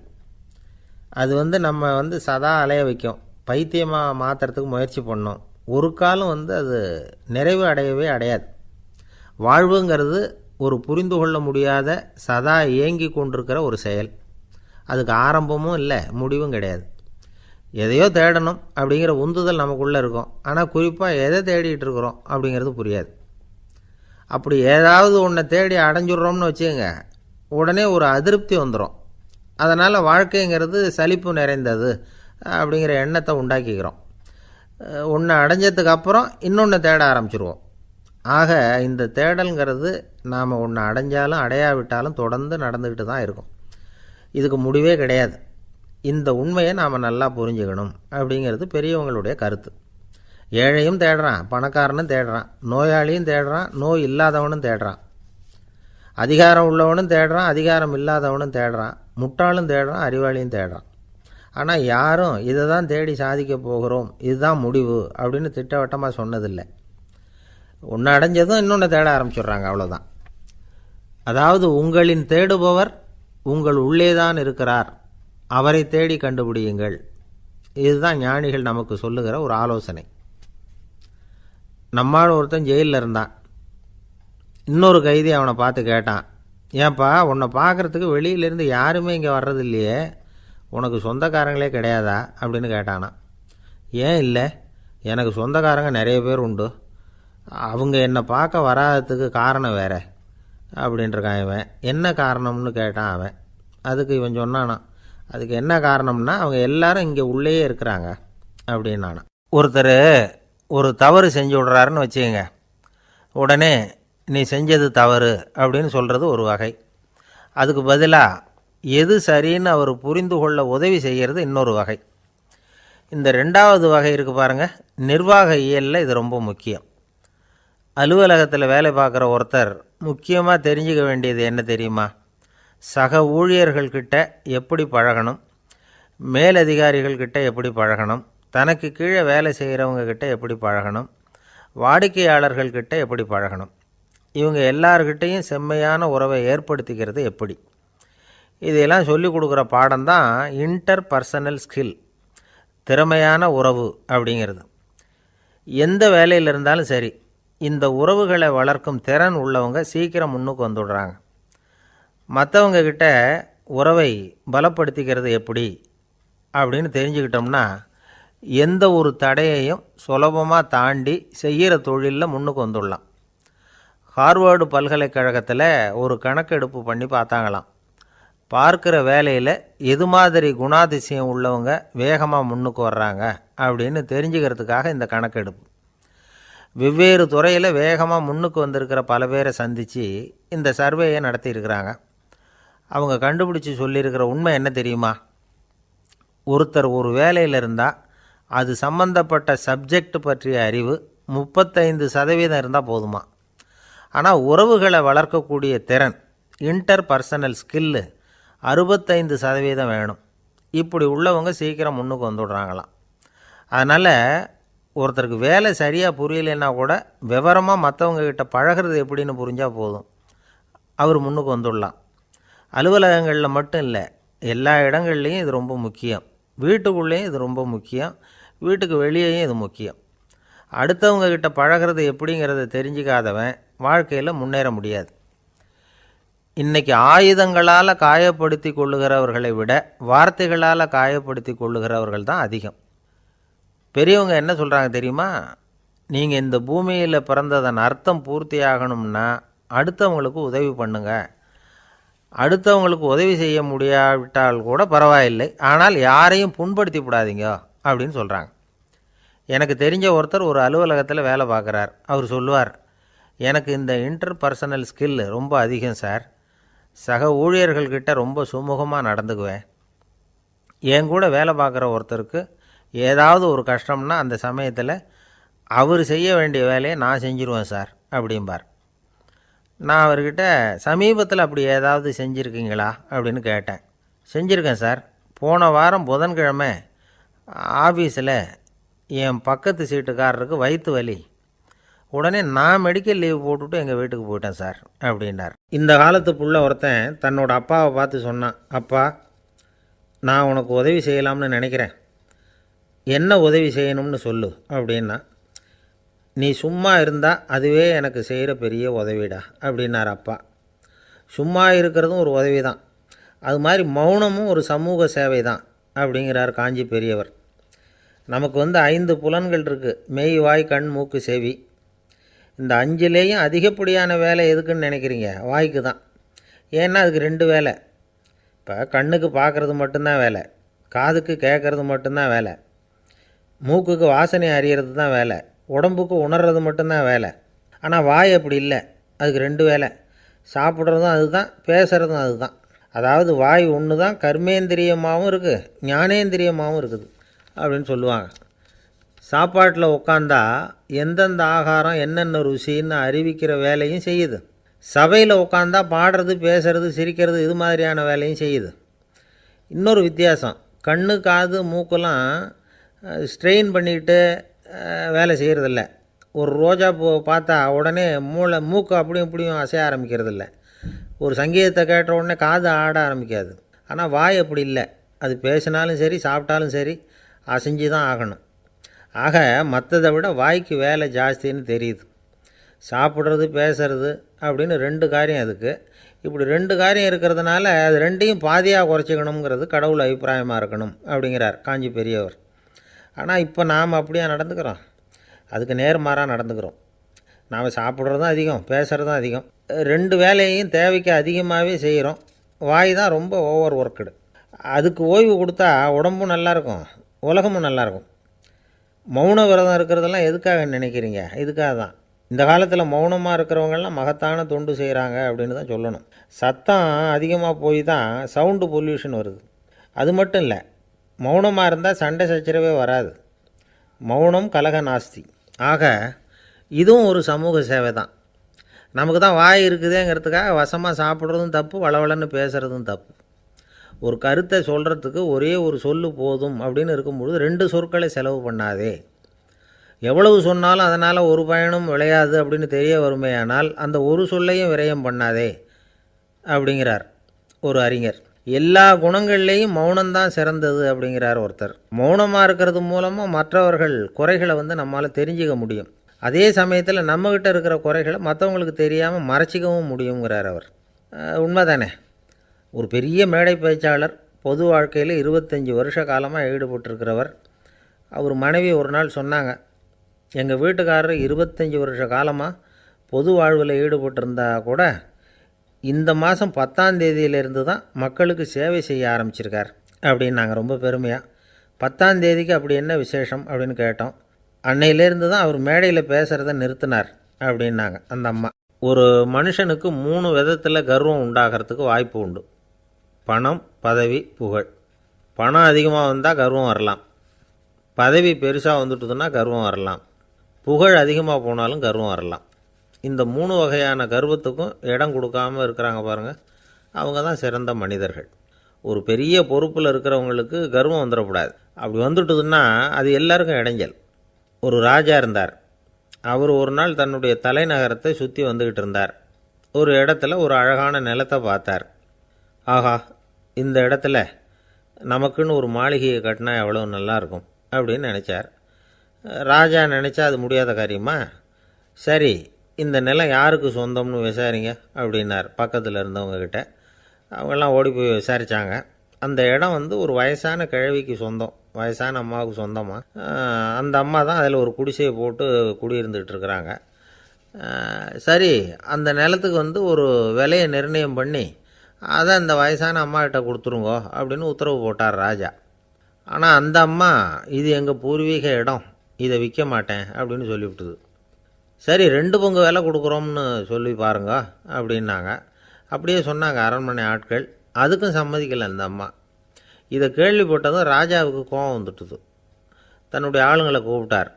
அது நம்ம சதா அலைய வைக்கும், பைத்தியமாக மாற்றுறதுக்கு முயற்சி பண்ணோம். ஒரு காலம் அது நிறைவு அடையவே அடையாது. வாழ்வுங்கிறது ஒரு புரிந்து கொள்ள முடியாத சதா இயங்கி கொண்டிருக்கிற ஒரு செயல். அதுக்கு ஆரம்பமும் இல்லை, முடிவும் கிடையாது. எதையோ தேடணும் அப்படிங்கிற உந்துதல் நமக்குள்ளே இருக்கும், ஆனால் குறிப்பாக எதை தேடிட்டு இருக்கிறோம் அப்படிங்கிறது புரியாது. அப்படி ஏதாவது ஒன்றை தேடி அடைஞ்சிட்றோம்னு வச்சுக்கோங்க, உடனே ஒரு அதிருப்தி வந்துடும். அதனால் வாழ்க்கைங்கிறது சலிப்பு நிறைந்தது அப்படிங்கிற எண்ணத்தை உண்டாக்கிக்கிறோம். ஒன்று அடைஞ்சதுக்கு அப்புறம் இன்னொன்று தேட ஆரம்பிச்சிருவோம். ஆக இந்த தேடல்ங்கிறது நாம் ஒன்று அடைஞ்சாலும் அடையாவிட்டாலும் தொடர்ந்து நடந்துக்கிட்டு தான் இருக்கும். இதுக்கு முடிவே கிடையாது. இந்த உண்மையை நாம் நல்லா புரிஞ்சுக்கணும் அப்படிங்கிறது பெரியவங்களுடைய கருத்து. ஏழையும் தேடுறான், பணக்காரனும் தேடுறான், நோயாளியும் தேடுறான், நோய் இல்லாதவனும் தேடுறான், அதிகாரம் உள்ளவனும் தேடுறான், அதிகாரம் இல்லாதவனும் தேடுறான், முட்டாளும் தேடுறான், அறிவாளியும் தேடுறான். ஆனால் யாரும் இதை தான் தேடி சாதிக்க போகிறோம், இதுதான் முடிவு அப்படின்னு திட்டவட்டமாக சொன்னதில்லை. ஒன்று அடைஞ்சதும் இன்னொன்று தேட ஆரம்பிச்சிடுறாங்க, அவ்வளோதான். அதாவது உங்களின் தேடுபவர் உங்கள் உள்ளே தான் இருக்கிறார், அவரை தேடி கண்டுபிடியுங்கள். இதுதான் ஞானிகள் நமக்கு சொல்லுகிற ஒரு ஆலோசனை. நம்மால் ஒருத்தன் ஜெயிலில் இருந்தான். இன்னொரு கைதி அவனை பார்த்து கேட்டான், ஏன்பா உன்னை பார்க்குறதுக்கு வெளியிலேருந்து யாருமே இங்கே வர்றது இல்லையே, உனக்கு சொந்தக்காரங்களே கிடையாதா அப்படின்னு கேட்டானா. ஏன் இல்லை, எனக்கு சொந்தக்காரங்க நிறைய பேர் உண்டு, அவங்க என்னை பார்க்க வராததுக்கு காரணம் வேறு அப்படின்ட்டுருக்கான் இவன். என்ன காரணம்னு கேட்டான் அவன். அதுக்கு இவன் சொன்னானா, அதுக்கு என்ன காரணம்னா அவங்க எல்லாரும் இங்கே உள்ளேயே இருக்கிறாங்க, அப்படின்னு நான் ஒருத்தர் ஒரு தவறு செஞ்சு விட்றாருன்னு வச்சுக்கோங்க. உடனே நீ செஞ்சது தவறு அப்படின்னு சொல்கிறது ஒரு வகை. அதுக்கு பதிலாக எது சரின்னு அவர் புரிந்து கொள்ள உதவி செய்கிறது இன்னொரு வகை. இந்த ரெண்டாவது வகை இருக்குது பாருங்கள், நிர்வாக இயலில் இது ரொம்ப முக்கியம். அலுவலகத்தில் வேலை பார்க்குற ஒருத்தர் முக்கியமாக தெரிஞ்சுக்க வேண்டியது என்ன தெரியுமா? சக ஊழியர்கள்கிட்ட எப்படி பழகணும், மேலதிகாரிகள்கிட்ட எப்படி பழகணும், தனக்கு கீழே வேலை செய்கிறவங்கக்கிட்ட எப்படி பழகணும், வாடிக்கையாளர்கள்கிட்ட எப்படி பழகணும், இவங்க எல்லார்கிட்டையும் செம்மையான உறவை ஏற்படுத்திக்கிறது எப்படி, இதையெல்லாம் சொல்லிக் கொடுக்குற பாடம் தான் இன்டர் பர்சனல் ஸ்கில், திறமையான உறவு அப்படிங்கிறது. எந்த வேலையில் இருந்தாலும் சரி, இந்த உறவுகளை வளர்க்கும் திறன் உள்ளவங்க சீக்கிரம் முன்னுக்கு வந்துடுறாங்க. மற்றவங்கக்கிட்ட உறவை பலப்படுத்திக்கிறது எப்படி அப்படின்னு தெரிஞ்சுக்கிட்டோம்னா எந்த ஒரு தடையையும் சுலபமாக தாண்டி செய்கிற தொழிலில் முன்னுக்கு வந்துடலாம். ஹார்வர்டு பல்கலைக்கழகத்தில் ஒரு கணக்கெடுப்பு பண்ணி பார்த்தாங்களாம். பார்க்குற வேலையில் எது மாதிரி குணாதிசயம் உள்ளவங்க வேகமாக முன்னுக்கு வர்றாங்க அப்படின்னு தெரிஞ்சுக்கிறதுக்காக இந்த கணக்கெடுப்பு. வெவ்வேறு துறையில் வேகமாக முன்னுக்கு வந்திருக்கிற பல பேரை சந்தித்து இந்த சர்வேயை நடத்தியிருக்கிறாங்க. அவங்க கண்டுபிடிச்சி சொல்லியிருக்கிற உண்மை என்ன தெரியுமா? ஒருத்தர் ஒரு வேலையில் இருந்தால் அது சம்பந்தப்பட்ட சப்ஜெக்ட் பற்றிய அறிவு 35% இருந்தால் போதுமா. ஆனால் உறவுகளை வளர்க்கக்கூடிய திறன், இன்டர் பர்சனல் ஸ்கில்லு 65% வேணும். இப்படி உள்ளவங்க சீக்கிரம் முன்னுக்கு வந்துடுறாங்களாம். அதனால் ஒருத்தருக்கு வேலை சரியாக புரியலைன்னா கூட விவரமாக மற்றவங்கக்கிட்ட பழகிறது எப்படின்னு புரிஞ்சால் போதும், அவர் முன்னுக்கு வந்துடலாம். அலுவலகங்களில் மட்டும் இல்லை, எல்லா இடங்கள்லேயும் இது ரொம்ப முக்கியம். வீட்டுக்குள்ளேயும் இது ரொம்ப முக்கியம், வீட்டுக்கு வெளியேயும் இது முக்கியம். அடுத்தவங்கக்கிட்ட பழகிறது எப்படிங்கிறத தெரிஞ்சிக்காதவன் வாழ்க்கையில் முன்னேற முடியாது. இன்றைக்கி ஆயுதங்களால் காயப்படுத்தி கொள்ளுகிறவர்களை விட வார்த்தைகளால் காயப்படுத்தி கொள்ளுகிறவர்கள் தான் அதிகம். பெரியவங்க என்ன சொல்கிறாங்க தெரியுமா? நீங்கள் இந்த பூமியில் பிறந்ததன் அர்த்தம் பூர்த்தியாகணும்னா அடுத்தவங்களுக்கு உதவி பண்ணுங்கள். அடுத்தவங்களுக்கு உதவி செய்ய முடியாவிட்டால் கூட பரவாயில்லை, ஆனால் யாரையும் புண்படுத்தி விடாதீங்க அப்படின்னு சொல்கிறாங்க. எனக்கு தெரிஞ்ச ஒருத்தர் ஒரு அலுவலகத்தில் வேலை பார்க்குறார். அவர் சொல்லுவார், எனக்கு இந்த இன்டர் பர்சனல் ஸ்கில் ரொம்ப அதிகம் சார். சக ஊழியர்கள்கிட்ட ரொம்ப சுமூகமாக நடந்துக்குவேன். என் கூட வேலை பார்க்குற ஒருத்தருக்கு ஏதாவது ஒரு கஷ்டம்னா அந்த சமயத்தில் அவர் செய்ய வேண்டிய வேலையை நான் செஞ்சுருவேன் சார் அப்படிம்பார். நான் அவர்கிட்ட சமீபத்தில் அப்படி ஏதாவது செஞ்சுருக்கீங்களா அப்படின்னு கேட்டேன். செஞ்சுருக்கேன் சார். போன வாரம் புதன்கிழமை ஆஃபீஸில் என் பக்கத்து சீட்டுக்காரருக்கு வயிற்று வலி. உடனே நான் மெடிக்கல் லீவ் போட்டுவிட்டு எங்கள் வீட்டுக்கு போயிட்டேன் சார் அப்படின்னார். இந்த காலத்து புள்ள ஒருத்தன் தன்னோட அப்பாவை பார்த்து சொன்னான், அப்பா நான் உனக்கு உதவி செய்யலாம்னு நினைக்கிறேன், என்ன உதவி செய்யணும்னு சொல்லு அப்படின்னா. நீ சும்மா இருந்தால் அதுவே எனக்கு செய்கிற பெரிய உதவிடா அப்படின்னார் அப்பா. சும்மா இருக்கிறதும் ஒரு உதவி தான், அது மாதிரி மௌனமும் ஒரு சமூக சேவை தான் அப்படிங்கிறார் காஞ்சி பெரியவர். நமக்கு 5 புலன்கள் இருக்குது, மெய், வாய், கண், மூக்கு, செவி. இந்த 5லேயும் அதிகப்படியான வேலை எதுக்குன்னு நினைக்கிறீங்க? வாய்க்கு தான். ஏன்னா அதுக்கு 2 வேலை. இப்போ கண்ணுக்கு பார்க்குறது மட்டும்தான் வேலை, காதுக்கு கேட்குறது மட்டும்தான் வேலை, மூக்குக்கு வாசனை அறியறது தான் வேலை, உடம்புக்கு உணர்றது மட்டும்தான் வேலை. ஆனால் வாய் அப்படி இல்லை, அதுக்கு 2 வேலை. சாப்பிட்றதும் அதுதான், பேசுகிறதும் அதுதான். அதாவது வாய் ஒன்று தான் கர்மேந்திரியமாகவும் இருக்குது, ஞானேந்திரியமாகவும் இருக்குது அப்படின்னு சொல்லுவாங்க. சாப்பாட்டில் உட்காந்தா எந்தெந்த ஆகாரம் என்னென்ன ருசின்னு அறிவிக்கிற வேலையும் செய்யுது. சபையில் உட்காந்தா பாடுறது, பேசுறது, சிரிக்கிறது, இது மாதிரியான வேலையும் செய்யுது. இன்னொரு வித்தியாசம், கண்ணு, காது, மூக்கெல்லாம் ஸ்ட்ரெயின் பண்ணிக்கிட்டு வேலை செய்கிறதில்ல. ஒரு ரோஜா பூ பார்த்தா உடனே மூக்கு அப்படியும் இப்படியும் அசைய ஆரம்பிக்கிறதில்ல. ஒரு சங்கீதத்தை கேட்ட உடனே காது ஆட ஆரம்பிக்காது. ஆனால் வாய் அப்படி இல்லை, அது பேசினாலும் சரி சாப்பிட்டாலும் சரி அசைஞ்சு தான் ஆகணும். ஆக மற்றதை விட வாய்க்கு வேலை ஜாஸ்தின்னு தெரியுது. சாப்பிட்றது, பேசுறது அப்படின்னு 2 காரியம் அதுக்கு. இப்படி 2 காரியம் இருக்கிறதுனால அது 2ஐயும் பாதியாக குறைச்சிக்கணுங்கிறது கடவுள் அபிப்பிராயமாக இருக்கணும் அப்படிங்கிறார் காஞ்சி பெரியவர். ஆனால் இப்போ நாம் அப்படியே நடந்துக்கிறோம், அதுக்கு நேர்மாறாக நடந்துக்கிறோம். நாம் சாப்பிட்றதும் அதிகம், பேசுகிறதும் அதிகம், 2 வேலையையும் தேவைக்கு அதிகமாகவே செய்கிறோம். வாய் தான் ரொம்ப ஓவர் ஒர்க்குடு. அதுக்கு ஓய்வு கொடுத்தா உடம்பும் நல்லாயிருக்கும், உலகமும் நல்லாயிருக்கும். மௌன விரதம் இருக்கிறதெல்லாம் எதுக்காக நினைக்கிறீங்க? இதுக்காக தான். இந்த காலத்தில் மௌனமாக இருக்கிறவங்கெல்லாம் மகத்தான தொண்டு செய்கிறாங்க அப்படின்னு தான் சொல்லணும். சத்தம் அதிகமாக போய் தான் சவுண்டு பொல்யூஷன் வருது. அது மட்டும் இல்லை, மௌனமாக இருந்தால் சண்டை சச்சரவே வராது. மௌனம் கலக நாஸ்தி. ஆக இதுவும் ஒரு சமூக சேவை தான். நமக்கு தான் வாய் இருக்குதேங்கிறதுக்காக வசமாக சாப்பிட்றதும் தப்பு, வளவளன்னு பேசுகிறதும் தப்பு. ஒரு கருத்தை சொல்கிறதுக்கு ஒரே ஒரு சொல்லு போதும் அப்படின்னு இருக்கும்பொழுது 2 சொற்களை செலவு பண்ணாதே. எவ்வளவு சொன்னாலும் அதனால் ஒரு பயனும் விளையாது அப்படின்னு தெரிய வருமேயானால் அந்த ஒரு சொல்லையும் விரயம் பண்ணாதே அப்படிங்கிறார் ஒரு அறிஞர். எல்லா குணங்கள்லேயும் மௌனம்தான் சிறந்தது அப்படிங்கிறார் ஒருத்தர். மௌனமாக இருக்கிறது மூலமாக மற்றவர்கள் குறைகளை நம்மால் தெரிஞ்சிக்க முடியும். அதே சமயத்தில் நம்மக்கிட்ட இருக்கிற குறைகளை மற்றவங்களுக்கு தெரியாமல் மறைச்சிக்கவும் முடியுங்கிறார் அவர். உண்மைதானே? ஒரு பெரிய மேடை பேச்சாளர், பொது வாழ்க்கையில் 25 வருஷ காலமாக ஈடுபட்டிருக்கிறவர். அவர் மனைவி ஒரு நாள் சொன்னாங்க, எங்கள் வீட்டுக்காரர் 25 வருஷ காலமாக பொது வாழ்வில் ஈடுபட்டிருந்தா கூட இந்த மாதம் 10ஆம் தேதியிலேருந்து தான் மக்களுக்கு சேவை செய்ய ஆரம்பிச்சிருக்கார் அப்படின்னு நாங்கள் ரொம்ப பெருமையாக. 10ஆம் தேதிக்கு அப்படி என்ன விசேஷம் அப்படின்னு கேட்டோம். அன்னையிலேருந்து தான் அவர் மேடையில் பேசுகிறத நிறுத்தினார் அப்படின்னாங்க அந்த அம்மா. ஒரு மனுஷனுக்கு 3 விதத்தில் கர்வம் உண்டாகிறதுக்கு வாய்ப்பு உண்டு. பணம், பதவி, புகழ். பணம் அதிகமாக வந்தால் கர்வம் வரலாம். பதவி பெருசாக வந்துட்டுதுன்னா கர்வம் வரலாம். புகழ் அதிகமாக போனாலும் கர்வம் வரலாம். இந்த 3 வகையான கர்வத்துக்கும் இடம் கொடுக்காமல் இருக்கிறாங்க பாருங்கள், அவங்க தான் சிறந்த மனிதர்கள். ஒரு பெரிய பொறுப்பில் இருக்கிறவங்களுக்கு கர்வம் வந்துடக்கூடாது. அப்படி வந்துட்டுதுன்னா அது எல்லாருக்கும் இடைஞ்சல். ஒரு ராஜா இருந்தார். அவர் ஒரு நாள் தன்னுடைய தலைநகரத்தை சுற்றி வந்துக்கிட்டு இருந்தார். ஒரு இடத்துல ஒரு அழகான நிலத்தை பார்த்தார். ஆஹா, இந்த இடத்துல நமக்குன்னு ஒரு மாளிகையை கட்டினா எவ்வளோ நல்லாயிருக்கும் அப்படின்னு நினச்சார். ராஜா நினச்சா அது முடியாத காரியமா? சரி, இந்த நிலம் யாருக்கு சொந்தம்னு விசாரிங்க அப்படின்னார் பக்கத்தில் இருந்தவங்கக்கிட்ட. அவங்கெல்லாம் ஓடி போய் விசாரித்தாங்க. அந்த இடம் ஒரு வயசான கிழவிக்கு சொந்தம், வயசான அம்மாவுக்கு சொந்தமாக. அந்த அம்மா தான் அதில் ஒரு குடிசையை போட்டு குடியிருந்துகிட்டு இருக்கிறாங்க. சரி, அந்த நிலத்துக்கு ஒரு விலையை நிர்ணயம் பண்ணி அதை அந்த வயசான அம்மாக்கிட்ட கொடுத்துருங்கோ அப்படின்னு உத்தரவு போட்டார் ராஜா. ஆனால் அந்த அம்மா, இது எங்கள் பூர்வீக இடம், இதை விற்க மாட்டேன் அப்படின்னு சொல்லிவிட்டுது. சரி, 2 பங்கு விலை கொடுக்குறோம்னு சொல்லி பாருங்க அப்படின்னாங்க. அப்படியே சொன்னாங்க அரண்மனை ஆட்கள். அதுக்கும் சம்மதிக்கலை அந்த அம்மா. இதை கேள்விப்பட்டதும் ராஜாவுக்கு கோபம் வந்துட்டுது. தன்னுடைய ஆளுங்களை கூப்பிட்டார்.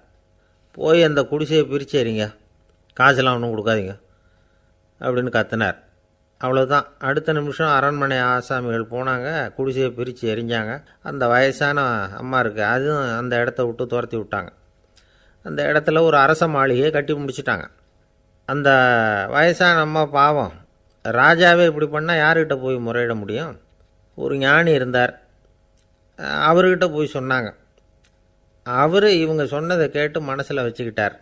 போய் அந்த குடிசையை பிரித்து எறிங்க, காசெல்லாம் ஒன்றும் கொடுக்காதீங்க அப்படின்னு கத்தினார். அவ்வளோதான். அடுத்த நிமிஷம் அரண்மனை ஆசாமிகள் போனாங்க, குடிசையை பிரித்து எரிஞ்சாங்க. அந்த வயசான அம்மா இருக்குது, அதுவும் அந்த இடத்த விட்டு துரத்தி விட்டாங்க. அந்த இடத்துல ஒரு அரச மாளிகையை கட்டி முடிச்சிட்டாங்க. அந்த வயசான அம்மா பாவம், ராஜாவே இப்படி பண்ணால் யார்கிட்ட போய் முறையிட முடியும்? ஒரு ஞானி இருந்தார், அவர்கிட்ட போய் சொன்னாங்க. அவர் இவங்க சொன்னதை கேட்டு மனசில் வச்சுக்கிட்டார்.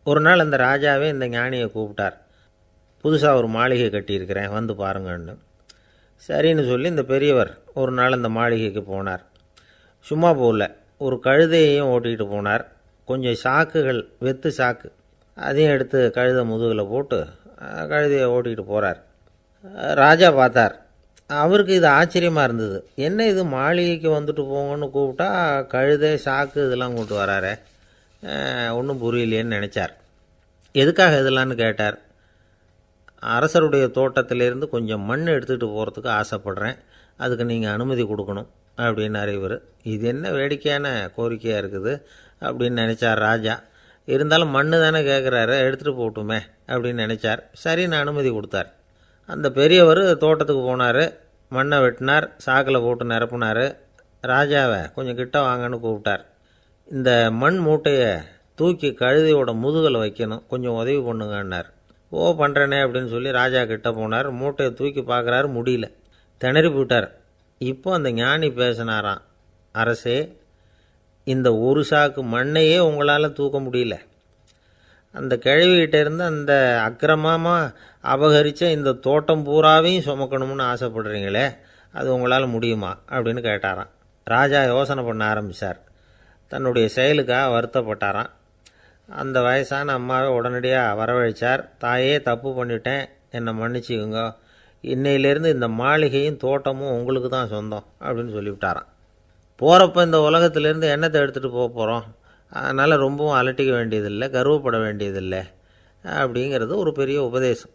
ஒரு நாள் அந்த ராஜாவே இந்த ஞானியை கூப்பிட்டார். புதுசாக ஒரு மாளிகை கட்டியிருக்கிறேன், வந்து பாருங்கன்னு. சரின்னு சொல்லி இந்த பெரியவர் ஒரு நாள் அந்த மாளிகைக்கு போனார். சும்மா போகல, ஒரு கழுதையையும் ஓட்டிகிட்டு போனார். கொஞ்சம் சாக்குகள், வெத்து சாக்கு, அதையும் எடுத்து கழுதை முதுகில் போட்டு கழுதையை ஓட்டிகிட்டு போகிறார். ராஜா பார்த்தார். அவருக்கு இது ஆச்சரியமாக இருந்தது. என்ன இது, மாளிகைக்கு வந்துட்டு போங்கன்னு கூப்பிட்டா கழுதை சாக்கு இதெல்லாம் கொண்டு வராரே, ஒன்றும் புரியலையேன்னு நினச்சார். எதுக்காக இதெல்லாம்னு கேட்டார். அரசருடைய தோட்டத்திலேருந்து கொஞ்சம் மண் எடுத்துகிட்டு போகிறதுக்கு ஆசைப்படுறேன், அதுக்கு நீங்கள் அனுமதி கொடுக்கணும் அப்படின்னாரு இவர். இது என்ன வேடிக்கையான கோரிக்கையாக இருக்குது அப்படின்னு நினச்சார் ராஜா. இருந்தாலும் மண்ணு தானே கேட்குறாரு, எடுத்துகிட்டு போகட்டுமே அப்படின்னு நினச்சார். சரின்னு அனுமதி கொடுத்தார். அந்த பெரியவர் தோட்டத்துக்கு போனார், மண்ணை வெட்டினார், சாக்கில் போட்டு நிரப்புனார். ராஜாவை கொஞ்சம் கிட்ட வாங்கன்னு கூப்பிட்டார். இந்த மண் மூட்டையை தூக்கி கழுதையோட முதுகில் வைக்கணும், கொஞ்சம் உதவி பண்ணுங்கன்னார். ஓ, பண்ணுறேனே அப்படின்னு சொல்லி ராஜா கிட்ட போனார். மூட்டையை தூக்கி பார்க்குறாரு, முடியல, திணறி போட்டார். இப்போ அந்த ஞானி பேசினாராம். அரசே, இந்த ஒரு சாக்கு மண்ணையே உங்களால் தூக்க முடியல, அந்த கிழவிகிட்ட இருந்து அந்த அக்கிரமமாக அபகரித்த இந்த தோட்டம் பூராவையும் சுமக்கணும்னு ஆசைப்படுறீங்களே, அது உங்களால் முடியுமா அப்படின்னு கேட்டாராம். ராஜா யோசனை பண்ண ஆரம்பித்தார். தன்னுடைய செயலுக்காக வருத்தப்பட்டாராம். அந்த வயசான அம்மாவை உடனடியாக வரவழைச்சார். தாயே, தப்பு பண்ணிட்டேன், என்னை மன்னிச்சுக்குங்க, இன்னையிலேருந்து இந்த மாளிகையும் தோட்டமும் உங்களுக்கு தான் சொந்தம் அப்படின்னு சொல்லிவிட்டாராம். போகிறப்ப இந்த உலகத்திலேருந்து என்னத்தை எடுத்துகிட்டு போக போகிறோம், அதனால் ரொம்பவும் அலட்டிக்க வேண்டியதில்லை, கர்வப்பட வேண்டியதில்லை அப்படிங்கிறது ஒரு பெரிய உபதேசம்.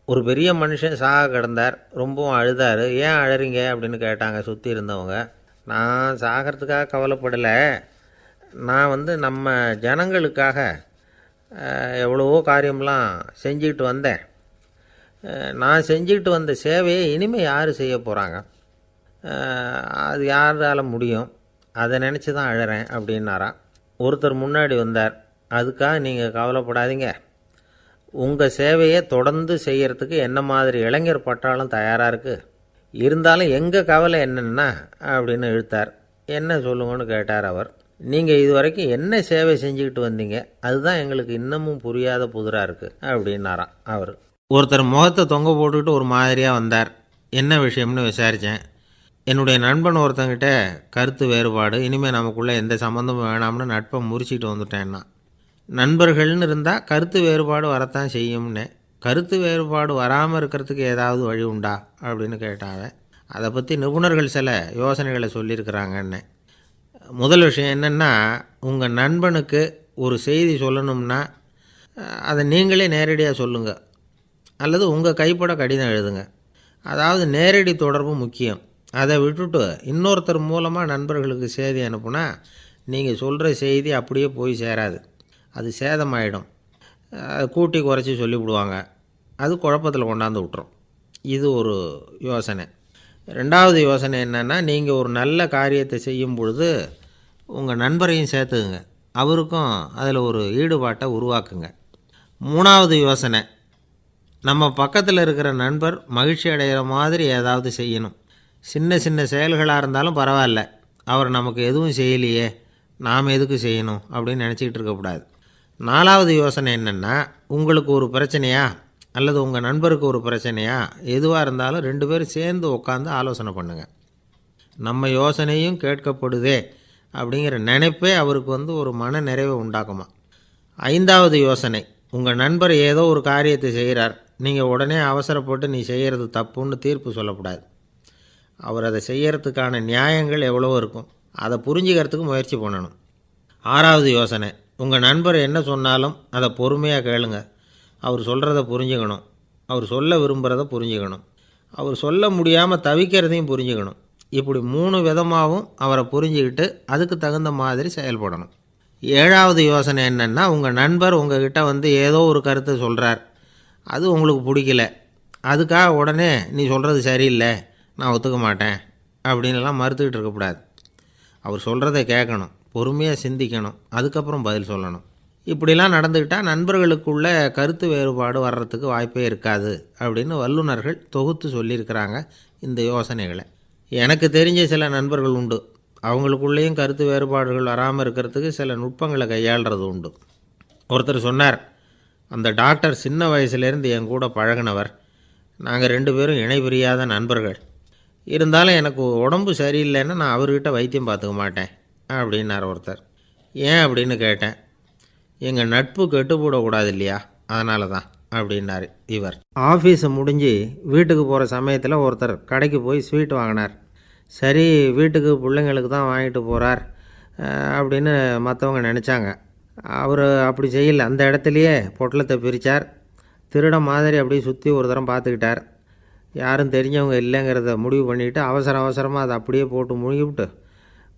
ஒரு பெரிய மனுஷன் சாக கிடந்தார், ரொம்பவும் அழுதார். ஏன் அழறீங்க அப்படின்னு கேட்டாங்க சுற்றி இருந்தவங்க. நான் சாகிறதுக்காக கவலைப்படலை, நான் நம்ம ஜனங்களுக்காக எவ்வளவோ காரியம்லாம் செஞ்சுக்கிட்டு வந்தேன். நான் செஞ்சுக்கிட்டு வந்த சேவையை இனிமேல் யார் செய்ய போகிறாங்க, அது யாரால் முடியும், அதை நினச்சி தான் அழறேன் அப்படின்னாராம். ஒருத்தர் முன்னாடி வந்தார். அதுக்காக நீங்கள் கவலைப்படாதீங்க, உங்கள் சேவையை தொடர்ந்து செய்கிறதுக்கு என்ன மாதிரி இளைஞர் பட்டாலும் தயாராக இருக்குது, இருந்தாலும் எங்கள் கவலை என்னென்னா அப்படின்னு இழுத்தார். என்ன சொல்லுங்கன்னு கேட்டார் அவர். நீங்கள் இது வரைக்கும் என்ன சேவை செஞ்சுக்கிட்டு வந்தீங்க, அதுதான் எங்களுக்கு இன்னமும் புரியாத புதிராக இருக்குது அப்படின்னாராம் அவர். ஒருத்தர் முகத்தை தொங்க போட்டுக்கிட்டு ஒரு மாதிரியாக வந்தார். என்ன விஷயம்னு விசாரித்தேன். என்னுடைய நண்பன் ஒருத்தங்கிட்ட கருத்து வேறுபாடு, இனிமேல் நமக்குள்ளே எந்த சம்மந்தமும் வேணாம்னு நட்பை முறிச்சிட்டு வந்துட்டேன்னா. நண்பர்கள்னு இருந்தால் கருத்து வேறுபாடு வரத்தான் செய்யும்னு. கருத்து வேறுபாடு வராமல் இருக்கிறதுக்கு ஏதாவது வழி உண்டா அப்படின்னு கேட்டாங்க. அதை பற்றி நிபுணர்கள் சில யோசனைகளை சொல்லியிருக்கிறாங்கன்னு. முதல் விஷயம் என்னென்னா, உங்கள் நண்பனுக்கு ஒரு செய்தி சொல்லணும்னா அதை நீங்களே நேரடியாக சொல்லுங்கள், அல்லது உங்கள் கைப்பட கடிதம் எழுதுங்க. அதாவது நேரடி தொடர்பு முக்கியம். அதை விட்டுட்டு இன்னொருத்தர் மூலமாக நண்பர்களுக்கு செய்தி அனுப்புனா நீங்கள் சொல்கிற செய்தி அப்படியே போய் சேராது, அது சேதமாயிடும். கூட்டி குறைச்சி சொல்லிவிடுவாங்க, அது குழப்பத்தில் கொண்டாந்து விட்டுரும். இது ஒரு யோசனை. ரெண்டாவது யோசனை என்னென்னா, நீங்கள் ஒரு நல்ல காரியத்தை செய்யும் பொழுது உங்கள் நண்பரையும் சேர்த்துக்குங்க, அவருக்கும் அதில் ஒரு ஈடுபாட்டை உருவாக்குங்க. மூணாவது யோசனை, நம்ம பக்கத்தில் இருக்கிற நண்பர் மகிழ்ச்சி அடைகிற மாதிரி ஏதாவது செய்யணும். சின்ன சின்ன செயல்களாக இருந்தாலும் பரவாயில்ல, அவர் நமக்கு எதுவும் செய்யலையே, நாம் எதுக்கு செய்யணும் அப்படின்னு நினச்சிக்கிட்டு இருக்கக்கூடாது. நாலாவது யோசனை என்னென்னா, உங்களுக்கு ஒரு பிரச்சனையா அல்லது உங்கள் நண்பருக்கு ஒரு பிரச்சனையா, எதுவாக இருந்தாலும் 2 பேரும் சேர்ந்து உட்காந்து ஆலோசனை பண்ணுங்கள். நம்ம யோசனையும் கேட்கப்படுதே அப்படிங்கிற நினைப்பே அவருக்கு ஒரு மன நிறைவை உண்டாக்குமா. ஐந்தாவது யோசனை, உங்கள் நண்பர் ஏதோ ஒரு காரியத்தை செய்கிறார், நீங்கள் உடனே அவசரப்பட்டு நீ செய்கிறது தப்புன்னு தீர்ப்பு சொல்லக்கூடாது. அவர் அதை செய்கிறதுக்கான நியாயங்கள் எவ்வளவோ இருக்கும், அதை புரிஞ்சுக்கிறதுக்கு முயற்சி பண்ணணும். ஆறாவது யோசனை, உங்கள் நண்பர் என்ன சொன்னாலும் அதை பொறுமையாக கேளுங்க. அவர் சொல்கிறத புரிஞ்சுக்கணும், அவர் சொல்ல விரும்புகிறத புரிஞ்சுக்கணும், அவர் சொல்ல முடியாமல் தவிக்கிறதையும் புரிஞ்சுக்கணும். இப்படி 3 விதமாகவும் அவரை புரிஞ்சுக்கிட்டு அதுக்கு தகுந்த மாதிரி செயல்படணும். ஏழாவது யோசனை என்னென்னா, உங்கள் நண்பர் உங்ககிட்ட ஏதோ ஒரு கருத்தை சொல்கிறார், அது உங்களுக்கு பிடிக்கல, அதுக்காக உடனே நீ சொல்கிறது சரியில்லை, நான் ஒத்துக்க மாட்டேன் அப்படின்லாம் மறுத்துக்கிட்டு இருக்கக்கூடாது. அவர் சொல்கிறத கேட்கணும், பொறுமையாக சிந்திக்கணும், அதுக்கப்புறம் பதில் சொல்லணும். இப்படிலாம் நடந்துக்கிட்டால் நண்பர்களுக்குள்ள கருத்து வேறுபாடு வர்றதுக்கு வாய்ப்பே இருக்காது அப்படின்னு வல்லுநர்கள் தொகுத்து சொல்லியிருக்கிறாங்க இந்த யோசனைகளை. எனக்கு தெரிஞ்ச சில நண்பர்கள் உண்டு, அவங்களுக்குள்ளேயும் கருத்து வேறுபாடுகள் வராமல் இருக்கிறதுக்கு சில நுட்பங்களை கையாளுறது உண்டு. ஒருத்தர் சொன்னார், அந்த டாக்டர் சின்ன வயசுலேருந்து என் கூட பழகினவர், நாங்கள் 2 பேரும் இணை பிரியாத நண்பர்கள், இருந்தாலும் எனக்கு உடம்பு சரியில்லைன்னா நான் அவர்கிட்ட வைத்தியம் பார்த்துக்க மாட்டேன் அப்படின்னார் ஒருத்தர். ஏன் அப்படின்னு கேட்டேன். எங்கள் நட்பு கெட்டுப்போடக்கூடாது இல்லையா, அதனால தான் அப்படின்னார் இவர். ஆஃபீஸை முடிஞ்சு வீட்டுக்கு போகிற சமயத்தில் ஒருத்தர் கடைக்கு போய் ஸ்வீட் வாங்கினார். சரி, வீட்டுக்கு பிள்ளைங்களுக்கு தான் வாங்கிட்டு போகிறார் அப்படின்னு மற்றவங்க நினச்சாங்க. அவர் அப்படி செய்யலை. அந்த இடத்துலையே பொட்டலத்தை பிரித்தார். திருட மாதிரி அப்படியே சுற்றி ஒரு தரம் பார்த்துக்கிட்டார். யாரும் தெரிஞ்சவங்க இல்லைங்கிறத முடிவு பண்ணிவிட்டு அவசரமாக அதை அப்படியே போட்டு முழுங்கிவிட்டு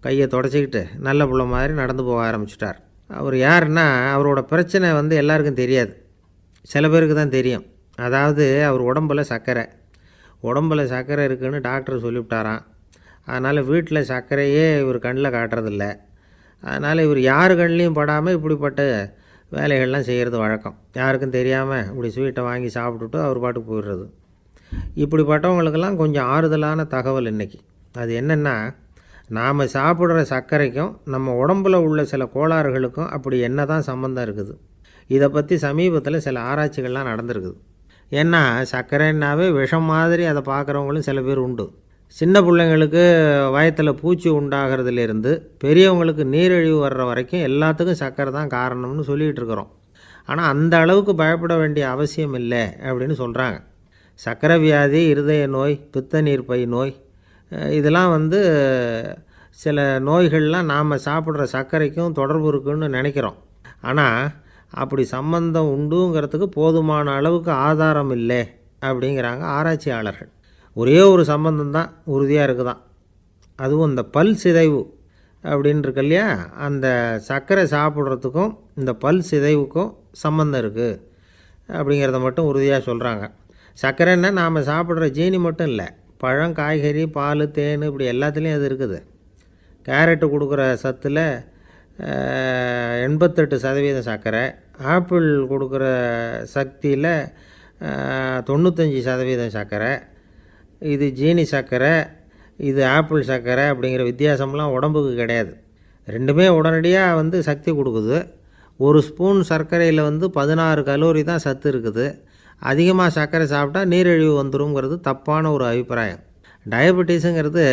கையை தொடச்சிக்கிட்டு நல்ல பிள்ளை மாதிரி நடந்து போக ஆரம்பிச்சிட்டார். அவர் யாருன்னா, அவரோட பிரச்சனை எல்லாருக்கும் தெரியாது, சில பேருக்கு தான் தெரியும். அதாவது அவர் உடம்பில் சர்க்கரை இருக்குதுன்னு டாக்டர் சொல்லிவிட்டாராம். அதனால் வீட்டில் சர்க்கரையே இவர் கண்ணில் காட்டுறதில்ல. அதனால் இவர் யார் கண்ணிலையும் படாமல் இப்படிப்பட்ட வேலைகள்லாம் செய்கிறது வழக்கம். யாருக்கும் தெரியாமல் இப்படி ஸ்வீட்டை வாங்கி சாப்பிட்டுட்டு அவர் பாட்டுக்கு போயிடுறது. இப்படிப்பட்டவங்களுக்கெல்லாம் கொஞ்சம் ஆறுதலான தகவல் இன்றைக்கி. அது என்னென்னா, நாம் சாப்பிட்ற சர்க்கரைக்கும் நம்ம உடம்பில் உள்ள சில கோளாறுகளுக்கும் அப்படி என்ன தான் சம்மந்தம் இருக்குது. இதை பற்றி சமீபத்தில் சில ஆராய்ச்சிகள்லாம் நடந்திருக்குது. ஏன்னா சர்க்கரைன்னாவே விஷம் மாதிரி அதை பார்க்குறவங்களும் சில பேர் உண்டு. சின்ன பிள்ளைங்களுக்கு வயத்தில் பூச்சி உண்டாகிறதுலேருந்து பெரியவங்களுக்கு நீரிழிவு வர்ற வரைக்கும் எல்லாத்துக்கும் சர்க்கரை தான் காரணம்னு சொல்லிகிட்டு இருக்கிறோம். ஆனால் அந்த அளவுக்கு பயப்பட வேண்டிய அவசியம் இல்லை அப்படின்னு சொல்கிறாங்க. சர்க்கரை வியாதி, இருதய நோய், பித்த நீர்ப்பை நோய், இதெல்லாம் சில நோய்கள்லாம் நாம் சாப்பிட்ற சர்க்கரைக்கும் தொடர்பு இருக்குன்னு நினைக்கிறோம். ஆனால் அப்படி சம்பந்தம் உண்டுங்கிறதுக்கு போதுமான அளவுக்கு ஆதாரம் இல்லை அப்படிங்கிறாங்க ஆராய்ச்சியாளர்கள். ஒரே ஒரு சம்பந்தம் தான் உறுதியாக இருக்குதான். அதுவும் இந்த பல் சிதைவு அப்படின்னு இருக்கு இல்லையா, அந்த சர்க்கரை சாப்பிட்றதுக்கும் இந்த பல் சிதைவுக்கும் சம்மந்தம் இருக்குது அப்படிங்கிறத மட்டும் உறுதியாக சொல்கிறாங்க. சர்க்கரைன்னா நாம் சாப்பிட்ற ஜீனி மட்டும் இல்லை, பழம், காய்கறி, பால், தேன் இப்படி எல்லாத்துலேயும் அது இருக்குது. கேரட்டு கொடுக்குற சத்தில் 88% சர்க்கரை, ஆப்பிள் கொடுக்குற சக்தியில் 95% சர்க்கரை. இது ஜீனி சர்க்கரை, இது ஆப்பிள் சர்க்கரை அப்படிங்கிற வித்தியாசம்லாம் உடம்புக்கு கிடையாது. ரெண்டுமே உடனடியாக சக்தி கொடுக்குது. ஒரு ஸ்பூன் சர்க்கரையில் 16 கலோரி தான் சத்து இருக்குது. அதிகமாக சர்க்கரை சாப்பிட்டா நீரிழிவு வந்துருங்கிறது தப்பான ஒரு அபிப்பிராயம். டயபெட்டிஸுங்கிறது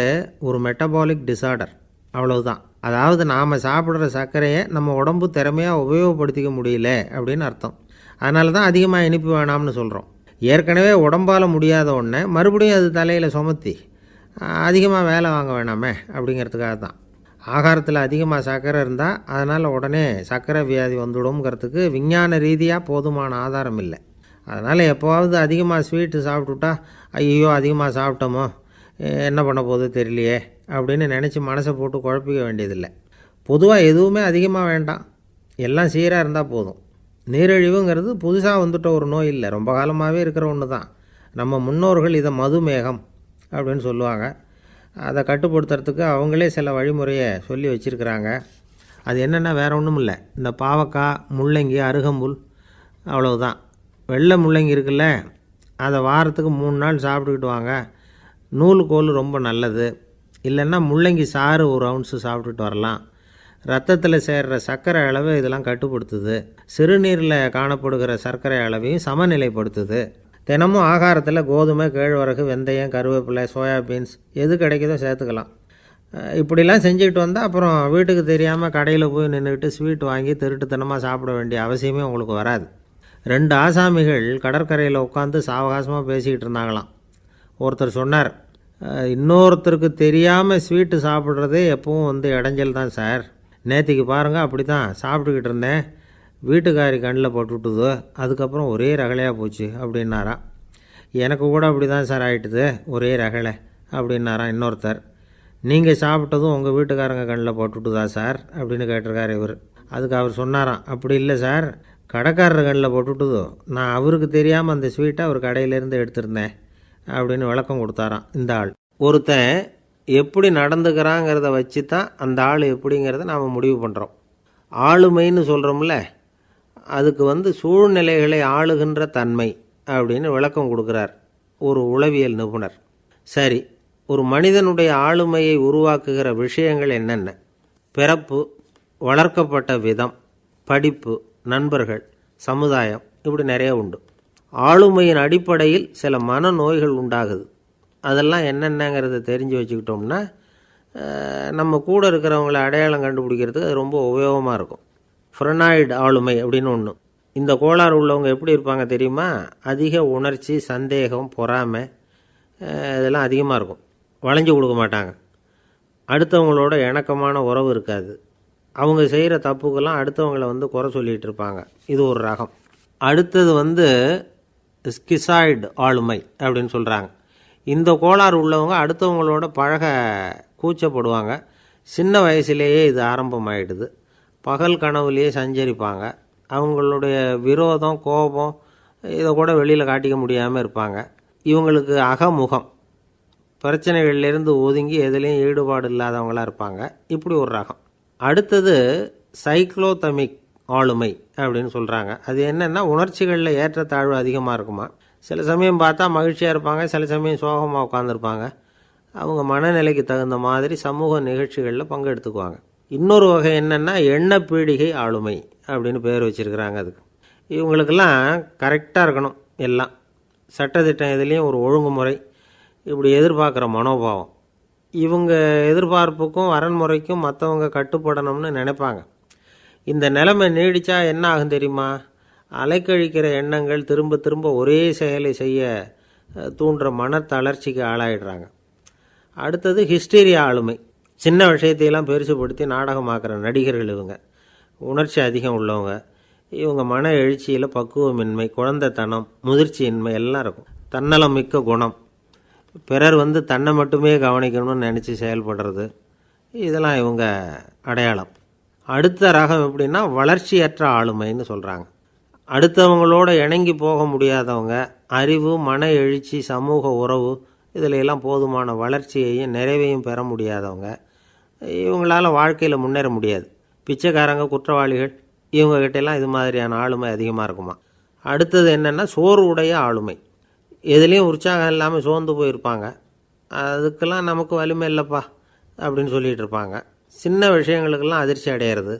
ஒரு மெட்டபாலிக் டிஸார்டர், அவ்வளவுதான். அதாவது நாம் சாப்பிட்ற சர்க்கரையை நம்ம உடம்பு திறமையாக உபயோகப்படுத்திக்க முடியல அப்படின்னு அர்த்தம். அதனால தான் அதிகமாக இனிப்பு வேணாம்னு சொல்கிறோம். ஏற்கனவே உடம்பால் முடியாத ஒன்றை மறுபடியும் அது தலையில் சுமத்தி அதிகமாக வேலை வாங்க வேணாமே அப்படிங்கிறதுக்காக தான். ஆகாரத்தில் அதிகமாக சர்க்கரை இருந்தால் அதனால் உடனே சர்க்கரை வியாதி வந்துடும்ங்கிறதுக்கு விஞ்ஞான ரீதியாக போதுமான ஆதாரம் இல்லை. அதனால் எப்போவாவது அதிகமாக ஸ்வீட்டு சாப்பிட்டுட்டா ஐயோ அதிகமாக சாப்பிட்டோமோ என்ன பண்ண போகுது தெரியலையே அப்படின்னு நினச்சி மனசை போட்டு குழப்பிக்க வேண்டியதில்லை. பொதுவாக எதுவுமே அதிகமாக வேண்டாம், எல்லாம் சீராக இருந்தால் போதும். நீரிழிவுங்கிறது புதுசாக வந்துட்ட ஒரு நோய் இல்லை, ரொம்ப காலமாகவே இருக்கிற ஒன்று தான். நம்ம முன்னோர்கள் இதை மதுமேகம் அப்படின்னு சொல்லுவாங்க. அதை கட்டுப்படுத்துறதுக்கு அவங்களே சில வழிமுறையை சொல்லி வச்சுருக்கிறாங்க. அது என்னென்னா வேறு ஒன்றும் இல்லை, இந்த பாவக்காய், முள்ளங்கி, அருகம்புல் அவ்வளவுதான். வெள்ளை முள்ளங்கி இருக்குல்ல, அதை வாரத்துக்கு 3 நாள் சாப்பிட்டுக்கிட்டு வாங்க. நூலுக்கோல் ரொம்ப நல்லது. இல்லைன்னா முள்ளங்கி சாறு 1 ounce சாப்பிட்டுட்டு வரலாம். ரத்தத்தில் சேர்கிற சர்க்கரை அளவு இதெல்லாம் கட்டுப்படுத்துது. சிறுநீரில் காணப்படுகிற சர்க்கரை அளவையும் சமநிலைப்படுத்துது. தினமும் ஆகாரத்தில் கோதுமை, கேழ்வரகு, வெந்தயம், கருவேப்பிலை, சோயாபீன்ஸ் எது கிடைக்குதோ சேர்த்துக்கலாம். இப்படிலாம் செஞ்சுக்கிட்டு வந்தால் அப்புறம் வீட்டுக்கு தெரியாமல் கடையில் போய் நின்றுக்கிட்டு ஸ்வீட் வாங்கி திருட்டுத்தனமாக சாப்பிட வேண்டிய அவசியமே உங்களுக்கு வராது. 2 ஆசாமிகள் கடற்கரையில் உட்காந்து சாவகாசமாக பேசிக்கிட்டு இருந்தாங்களாம். ஒருத்தர் சொன்னார், இன்னொருத்தருக்கு தெரியாமல் ஸ்வீட்டு சாப்பிட்றதே எப்பவும் இடைஞ்சல் தான் சார். நேற்றுக்கு பாருங்கள் அப்படி தான் சாப்பிட்டுக்கிட்டு இருந்தேன், வீட்டுக்காரி கண்ணில் போட்டுவிட்டுது, அதுக்கப்புறம் ஒரே ரகலையாக போச்சு அப்படின்னாராம். எனக்கு கூட அப்படி தான் சார் ஆகிட்டுது, ஒரே ரகலை அப்படின்னாராம் இன்னொருத்தர். நீங்கள் சாப்பிட்டதும் உங்கள் வீட்டுக்காரங்க கண்ணில் போட்டுவிட்டுதா சார் அப்படின்னு கேட்டிருக்கார் இவர். அதுக்கு அவர் சொன்னாராம், அப்படி இல்லை சார், கடைக்காரர் கண்ணில் போட்டுவிட்டுதோ, நான் அவருக்கு தெரியாமல் அந்த ஸ்வீட்டை அவர் கடையிலேருந்து எடுத்திருந்தேன் அப்படின்னு விளக்கம் கொடுத்தாராம் இந்த ஆள். ஒருத்தன் எப்படி நடந்துக்கிறாங்கிறத வச்சு தான் அந்த ஆள் எப்படிங்கிறத நாம் முடிவு பண்ணுறோம். ஆளுமைன்னு சொல்கிறோம்ல, அதுக்கு சூழ்நிலைகளை ஆளுகின்ற தன்மை அப்படின்னு விளக்கம் கொடுக்குறார் ஒரு உளவியல் நிபுணர். சரி, ஒரு மனிதனுடைய ஆளுமையை உருவாக்குகிற விஷயங்கள் என்னென்ன? பிறப்பு, வளர்க்கப்பட்ட விதம், படிப்பு, நண்பர்கள், சமுதாயம், இப்படி நிறைய உண்டு. ஆளுமையின் அடிப்படையில் சில மனநோய்கள் உண்டாகுது. அதெல்லாம் என்னென்னங்கிறத தெரிஞ்சு வச்சுக்கிட்டோம்னா நம்ம கூட இருக்கிறவங்கள அடையாளம் கண்டுபிடிக்கிறதுக்கு அது ரொம்ப உபயோகமாக இருக்கும். ஃப்ரெனாய்டு ஆளுமை அப்படின்னு ஒன்று. இந்த கோளாறு உள்ளவங்க எப்படி இருப்பாங்க தெரியுமா? அதிக உணர்ச்சி, சந்தேகம், பொறாமை இதெல்லாம் அதிகமாக இருக்கும். வளைஞ்சு கொடுக்க மாட்டாங்க. அடுத்தவங்களோட இணக்கமான உறவு இருக்காது. அவங்க செய்கிற தப்புக்கெல்லாம் அடுத்தவங்களை குறை சொல்லிகிட்டு இருப்பாங்க. இது ஒரு ரகம். அடுத்தது ஸ்கிசாய்டு ஆளுமை அப்படின்னு சொல்கிறாங்க. இந்த கோளாறு உள்ளவங்க அடுத்தவங்களோட பழக கூச்சப்படுவாங்க. சின்ன வயசுலேயே இது ஆரம்பமாயிடுது. பகல் கனவுலேயே சஞ்சரிப்பாங்க. அவங்களுடைய விரோதம், கோபம் இதை கூட வெளியில் காட்டிக்க முடியாமல் இருப்பாங்க. இவங்களுக்கு அகமுகம், பிரச்சனைகள்லேருந்து ஒதுங்கி எதுலேயும் ஈடுபாடு இல்லாதவங்களாக இருப்பாங்க. இப்படி ஒரு ரகம். அடுத்தது சைக்ளோதமிக் ஆளுமை அப்படின்னு சொல்கிறாங்க. அது என்னென்னா உணர்ச்சிகளில் ஏற்றத்தாழ்வு அதிகமாக இருக்குமா. சில சமயம் பார்த்தா மகிழ்ச்சியாக இருப்பாங்க, சில சமயம் சோகமாக உட்காந்துருப்பாங்க. அவங்க மனநிலைக்கு தகுந்த மாதிரி சமூக நிகழ்ச்சிகளில் பங்கெடுத்துக்குவாங்க. இன்னொரு வகை என்னென்னா எண்ணப்பீடிகை ஆளுமை அப்படின்னு பேர் வச்சுருக்கிறாங்க. அதுக்கு இவங்களுக்கெல்லாம் கரெக்டாக இருக்கணும், எல்லாம் சட்டத்திட்டம் எதுலேயும் ஒரு ஒழுங்குமுறை, இப்படி எதிர்பார்க்குற மனோபாவம். இவங்க எதிர்பார்ப்புக்கும் வரன்முறைக்கும் மற்றவங்க கட்டுப்படணும்னு நினைப்பாங்க. இந்த நிலைமை நீடித்தா என்ன ஆகும் தெரியுமா? அலைக்கழிக்கிற எண்ணங்கள் திரும்ப திரும்ப ஒரே செயலை செய்ய தூண்டுற மன தளர்ச்சிக்கு ஆளாயிடுறாங்க. அடுத்தது ஹிஸ்டீரியா ஆளுமை. சின்ன விஷயத்தையெல்லாம் பெருசுப்படுத்தி நாடகமாக்குற நடிகர்கள் இவங்க. உணர்ச்சி அதிகம் உள்ளவங்க. இவங்க மன எழுச்சியில் பக்குவமின்மை, குழந்தைத்தனம், முதிர்ச்சியின்மை எல்லாம் இருக்கும். தன்னலம் மிக்க குணம், பிறர் தன்னை மட்டுமே கவனிக்கணும்னு நினச்சி செயல்படுறது, இதெல்லாம் இவங்க அடையாளம். அடுத்த ரகம் எப்படின்னா வளர்ச்சியற்ற ஆளுமைன்னு சொல்கிறாங்க. அடுத்தவங்களோட இணங்கி போக முடியாதவங்க, அறிவு, மன எழுச்சி, சமூக உறவு இதில் எல்லாம் போதுமான வளர்ச்சியையும் நிறைவையும் பெற முடியாதவங்க. இவங்களால் வாழ்க்கையில் முன்னேற முடியாது. பிச்சைக்காரங்க, குற்றவாளிகள் இவங்ககிட்டெல்லாம் இது மாதிரியான ஆளுமை அதிகமாக இருக்குமா. அடுத்தது என்னென்னா சோர்வு உடைய ஆளுமை. எதுலேயும் உற்சாகம் இல்லாமல் சோர்ந்து போயிருப்பாங்க. அதுக்கெல்லாம் நமக்கு வலிமை இல்லைப்பா அப்படின்னு சொல்லிகிட்டு இருப்பாங்க. சின்ன விஷயங்களுக்கெல்லாம் அதிர்ச்சி அடையிறது,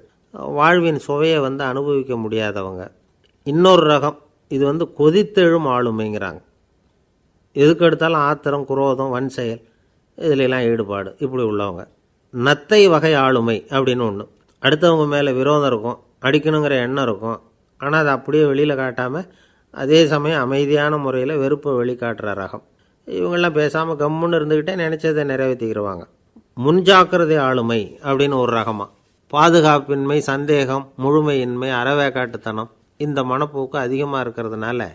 வாழ்வின் சுவையை அனுபவிக்க முடியாதவங்க. இன்னொரு ரகம் இது கொதித்தெழும் ஆளுமைங்கிறாங்க. எதுக்கு எடுத்தாலும் ஆத்திரம், குரோதம், வன் செயல் இதிலெல்லாம் ஈடுபாடு இப்படி உள்ளவங்க. நத்தை வகை ஆளுமை அப்படின்னு ஒன்று. அடுத்தவங்க மேலே விரோதம் இருக்கும், அடிக்கணுங்கிற எண்ணம் இருக்கும். ஆனால் அதை அப்படியே வெளியில் காட்டாமல் அதே சமயம் அமைதியான முறையில் வெறுப்பை வெளிக்காட்டுற ரகம். இவங்கெல்லாம் பேசாமல் கம்முன்னு இருந்துக்கிட்டே நினச்சதை நிறைவேற்றிக்கிடுவாங்க. முன்ஜாக்கிரதை ஆளுமை அப்படின்னு ஒரு ரகமாக. பாதுகாப்பின்மை, சந்தேகம், முழுமையின்மை, அறவேக்காட்டுத்தனம் இந்த மனப்போக்கு அதிகமாக இருக்கிறதுனால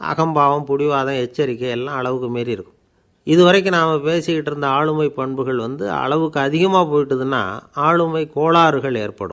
அகம்பாவம், புடிவாதம், எச்சரிக்கை எல்லாம் அளவுக்கு மீறி இருக்கும். இதுவரைக்கும் நாம் பேசிக்கிட்டு இருந்த ஆளுமை பண்புகள் அளவுக்கு அதிகமாக போயிட்டுதுன்னா ஆளுமை கோளாறுகள் ஏற்படும்.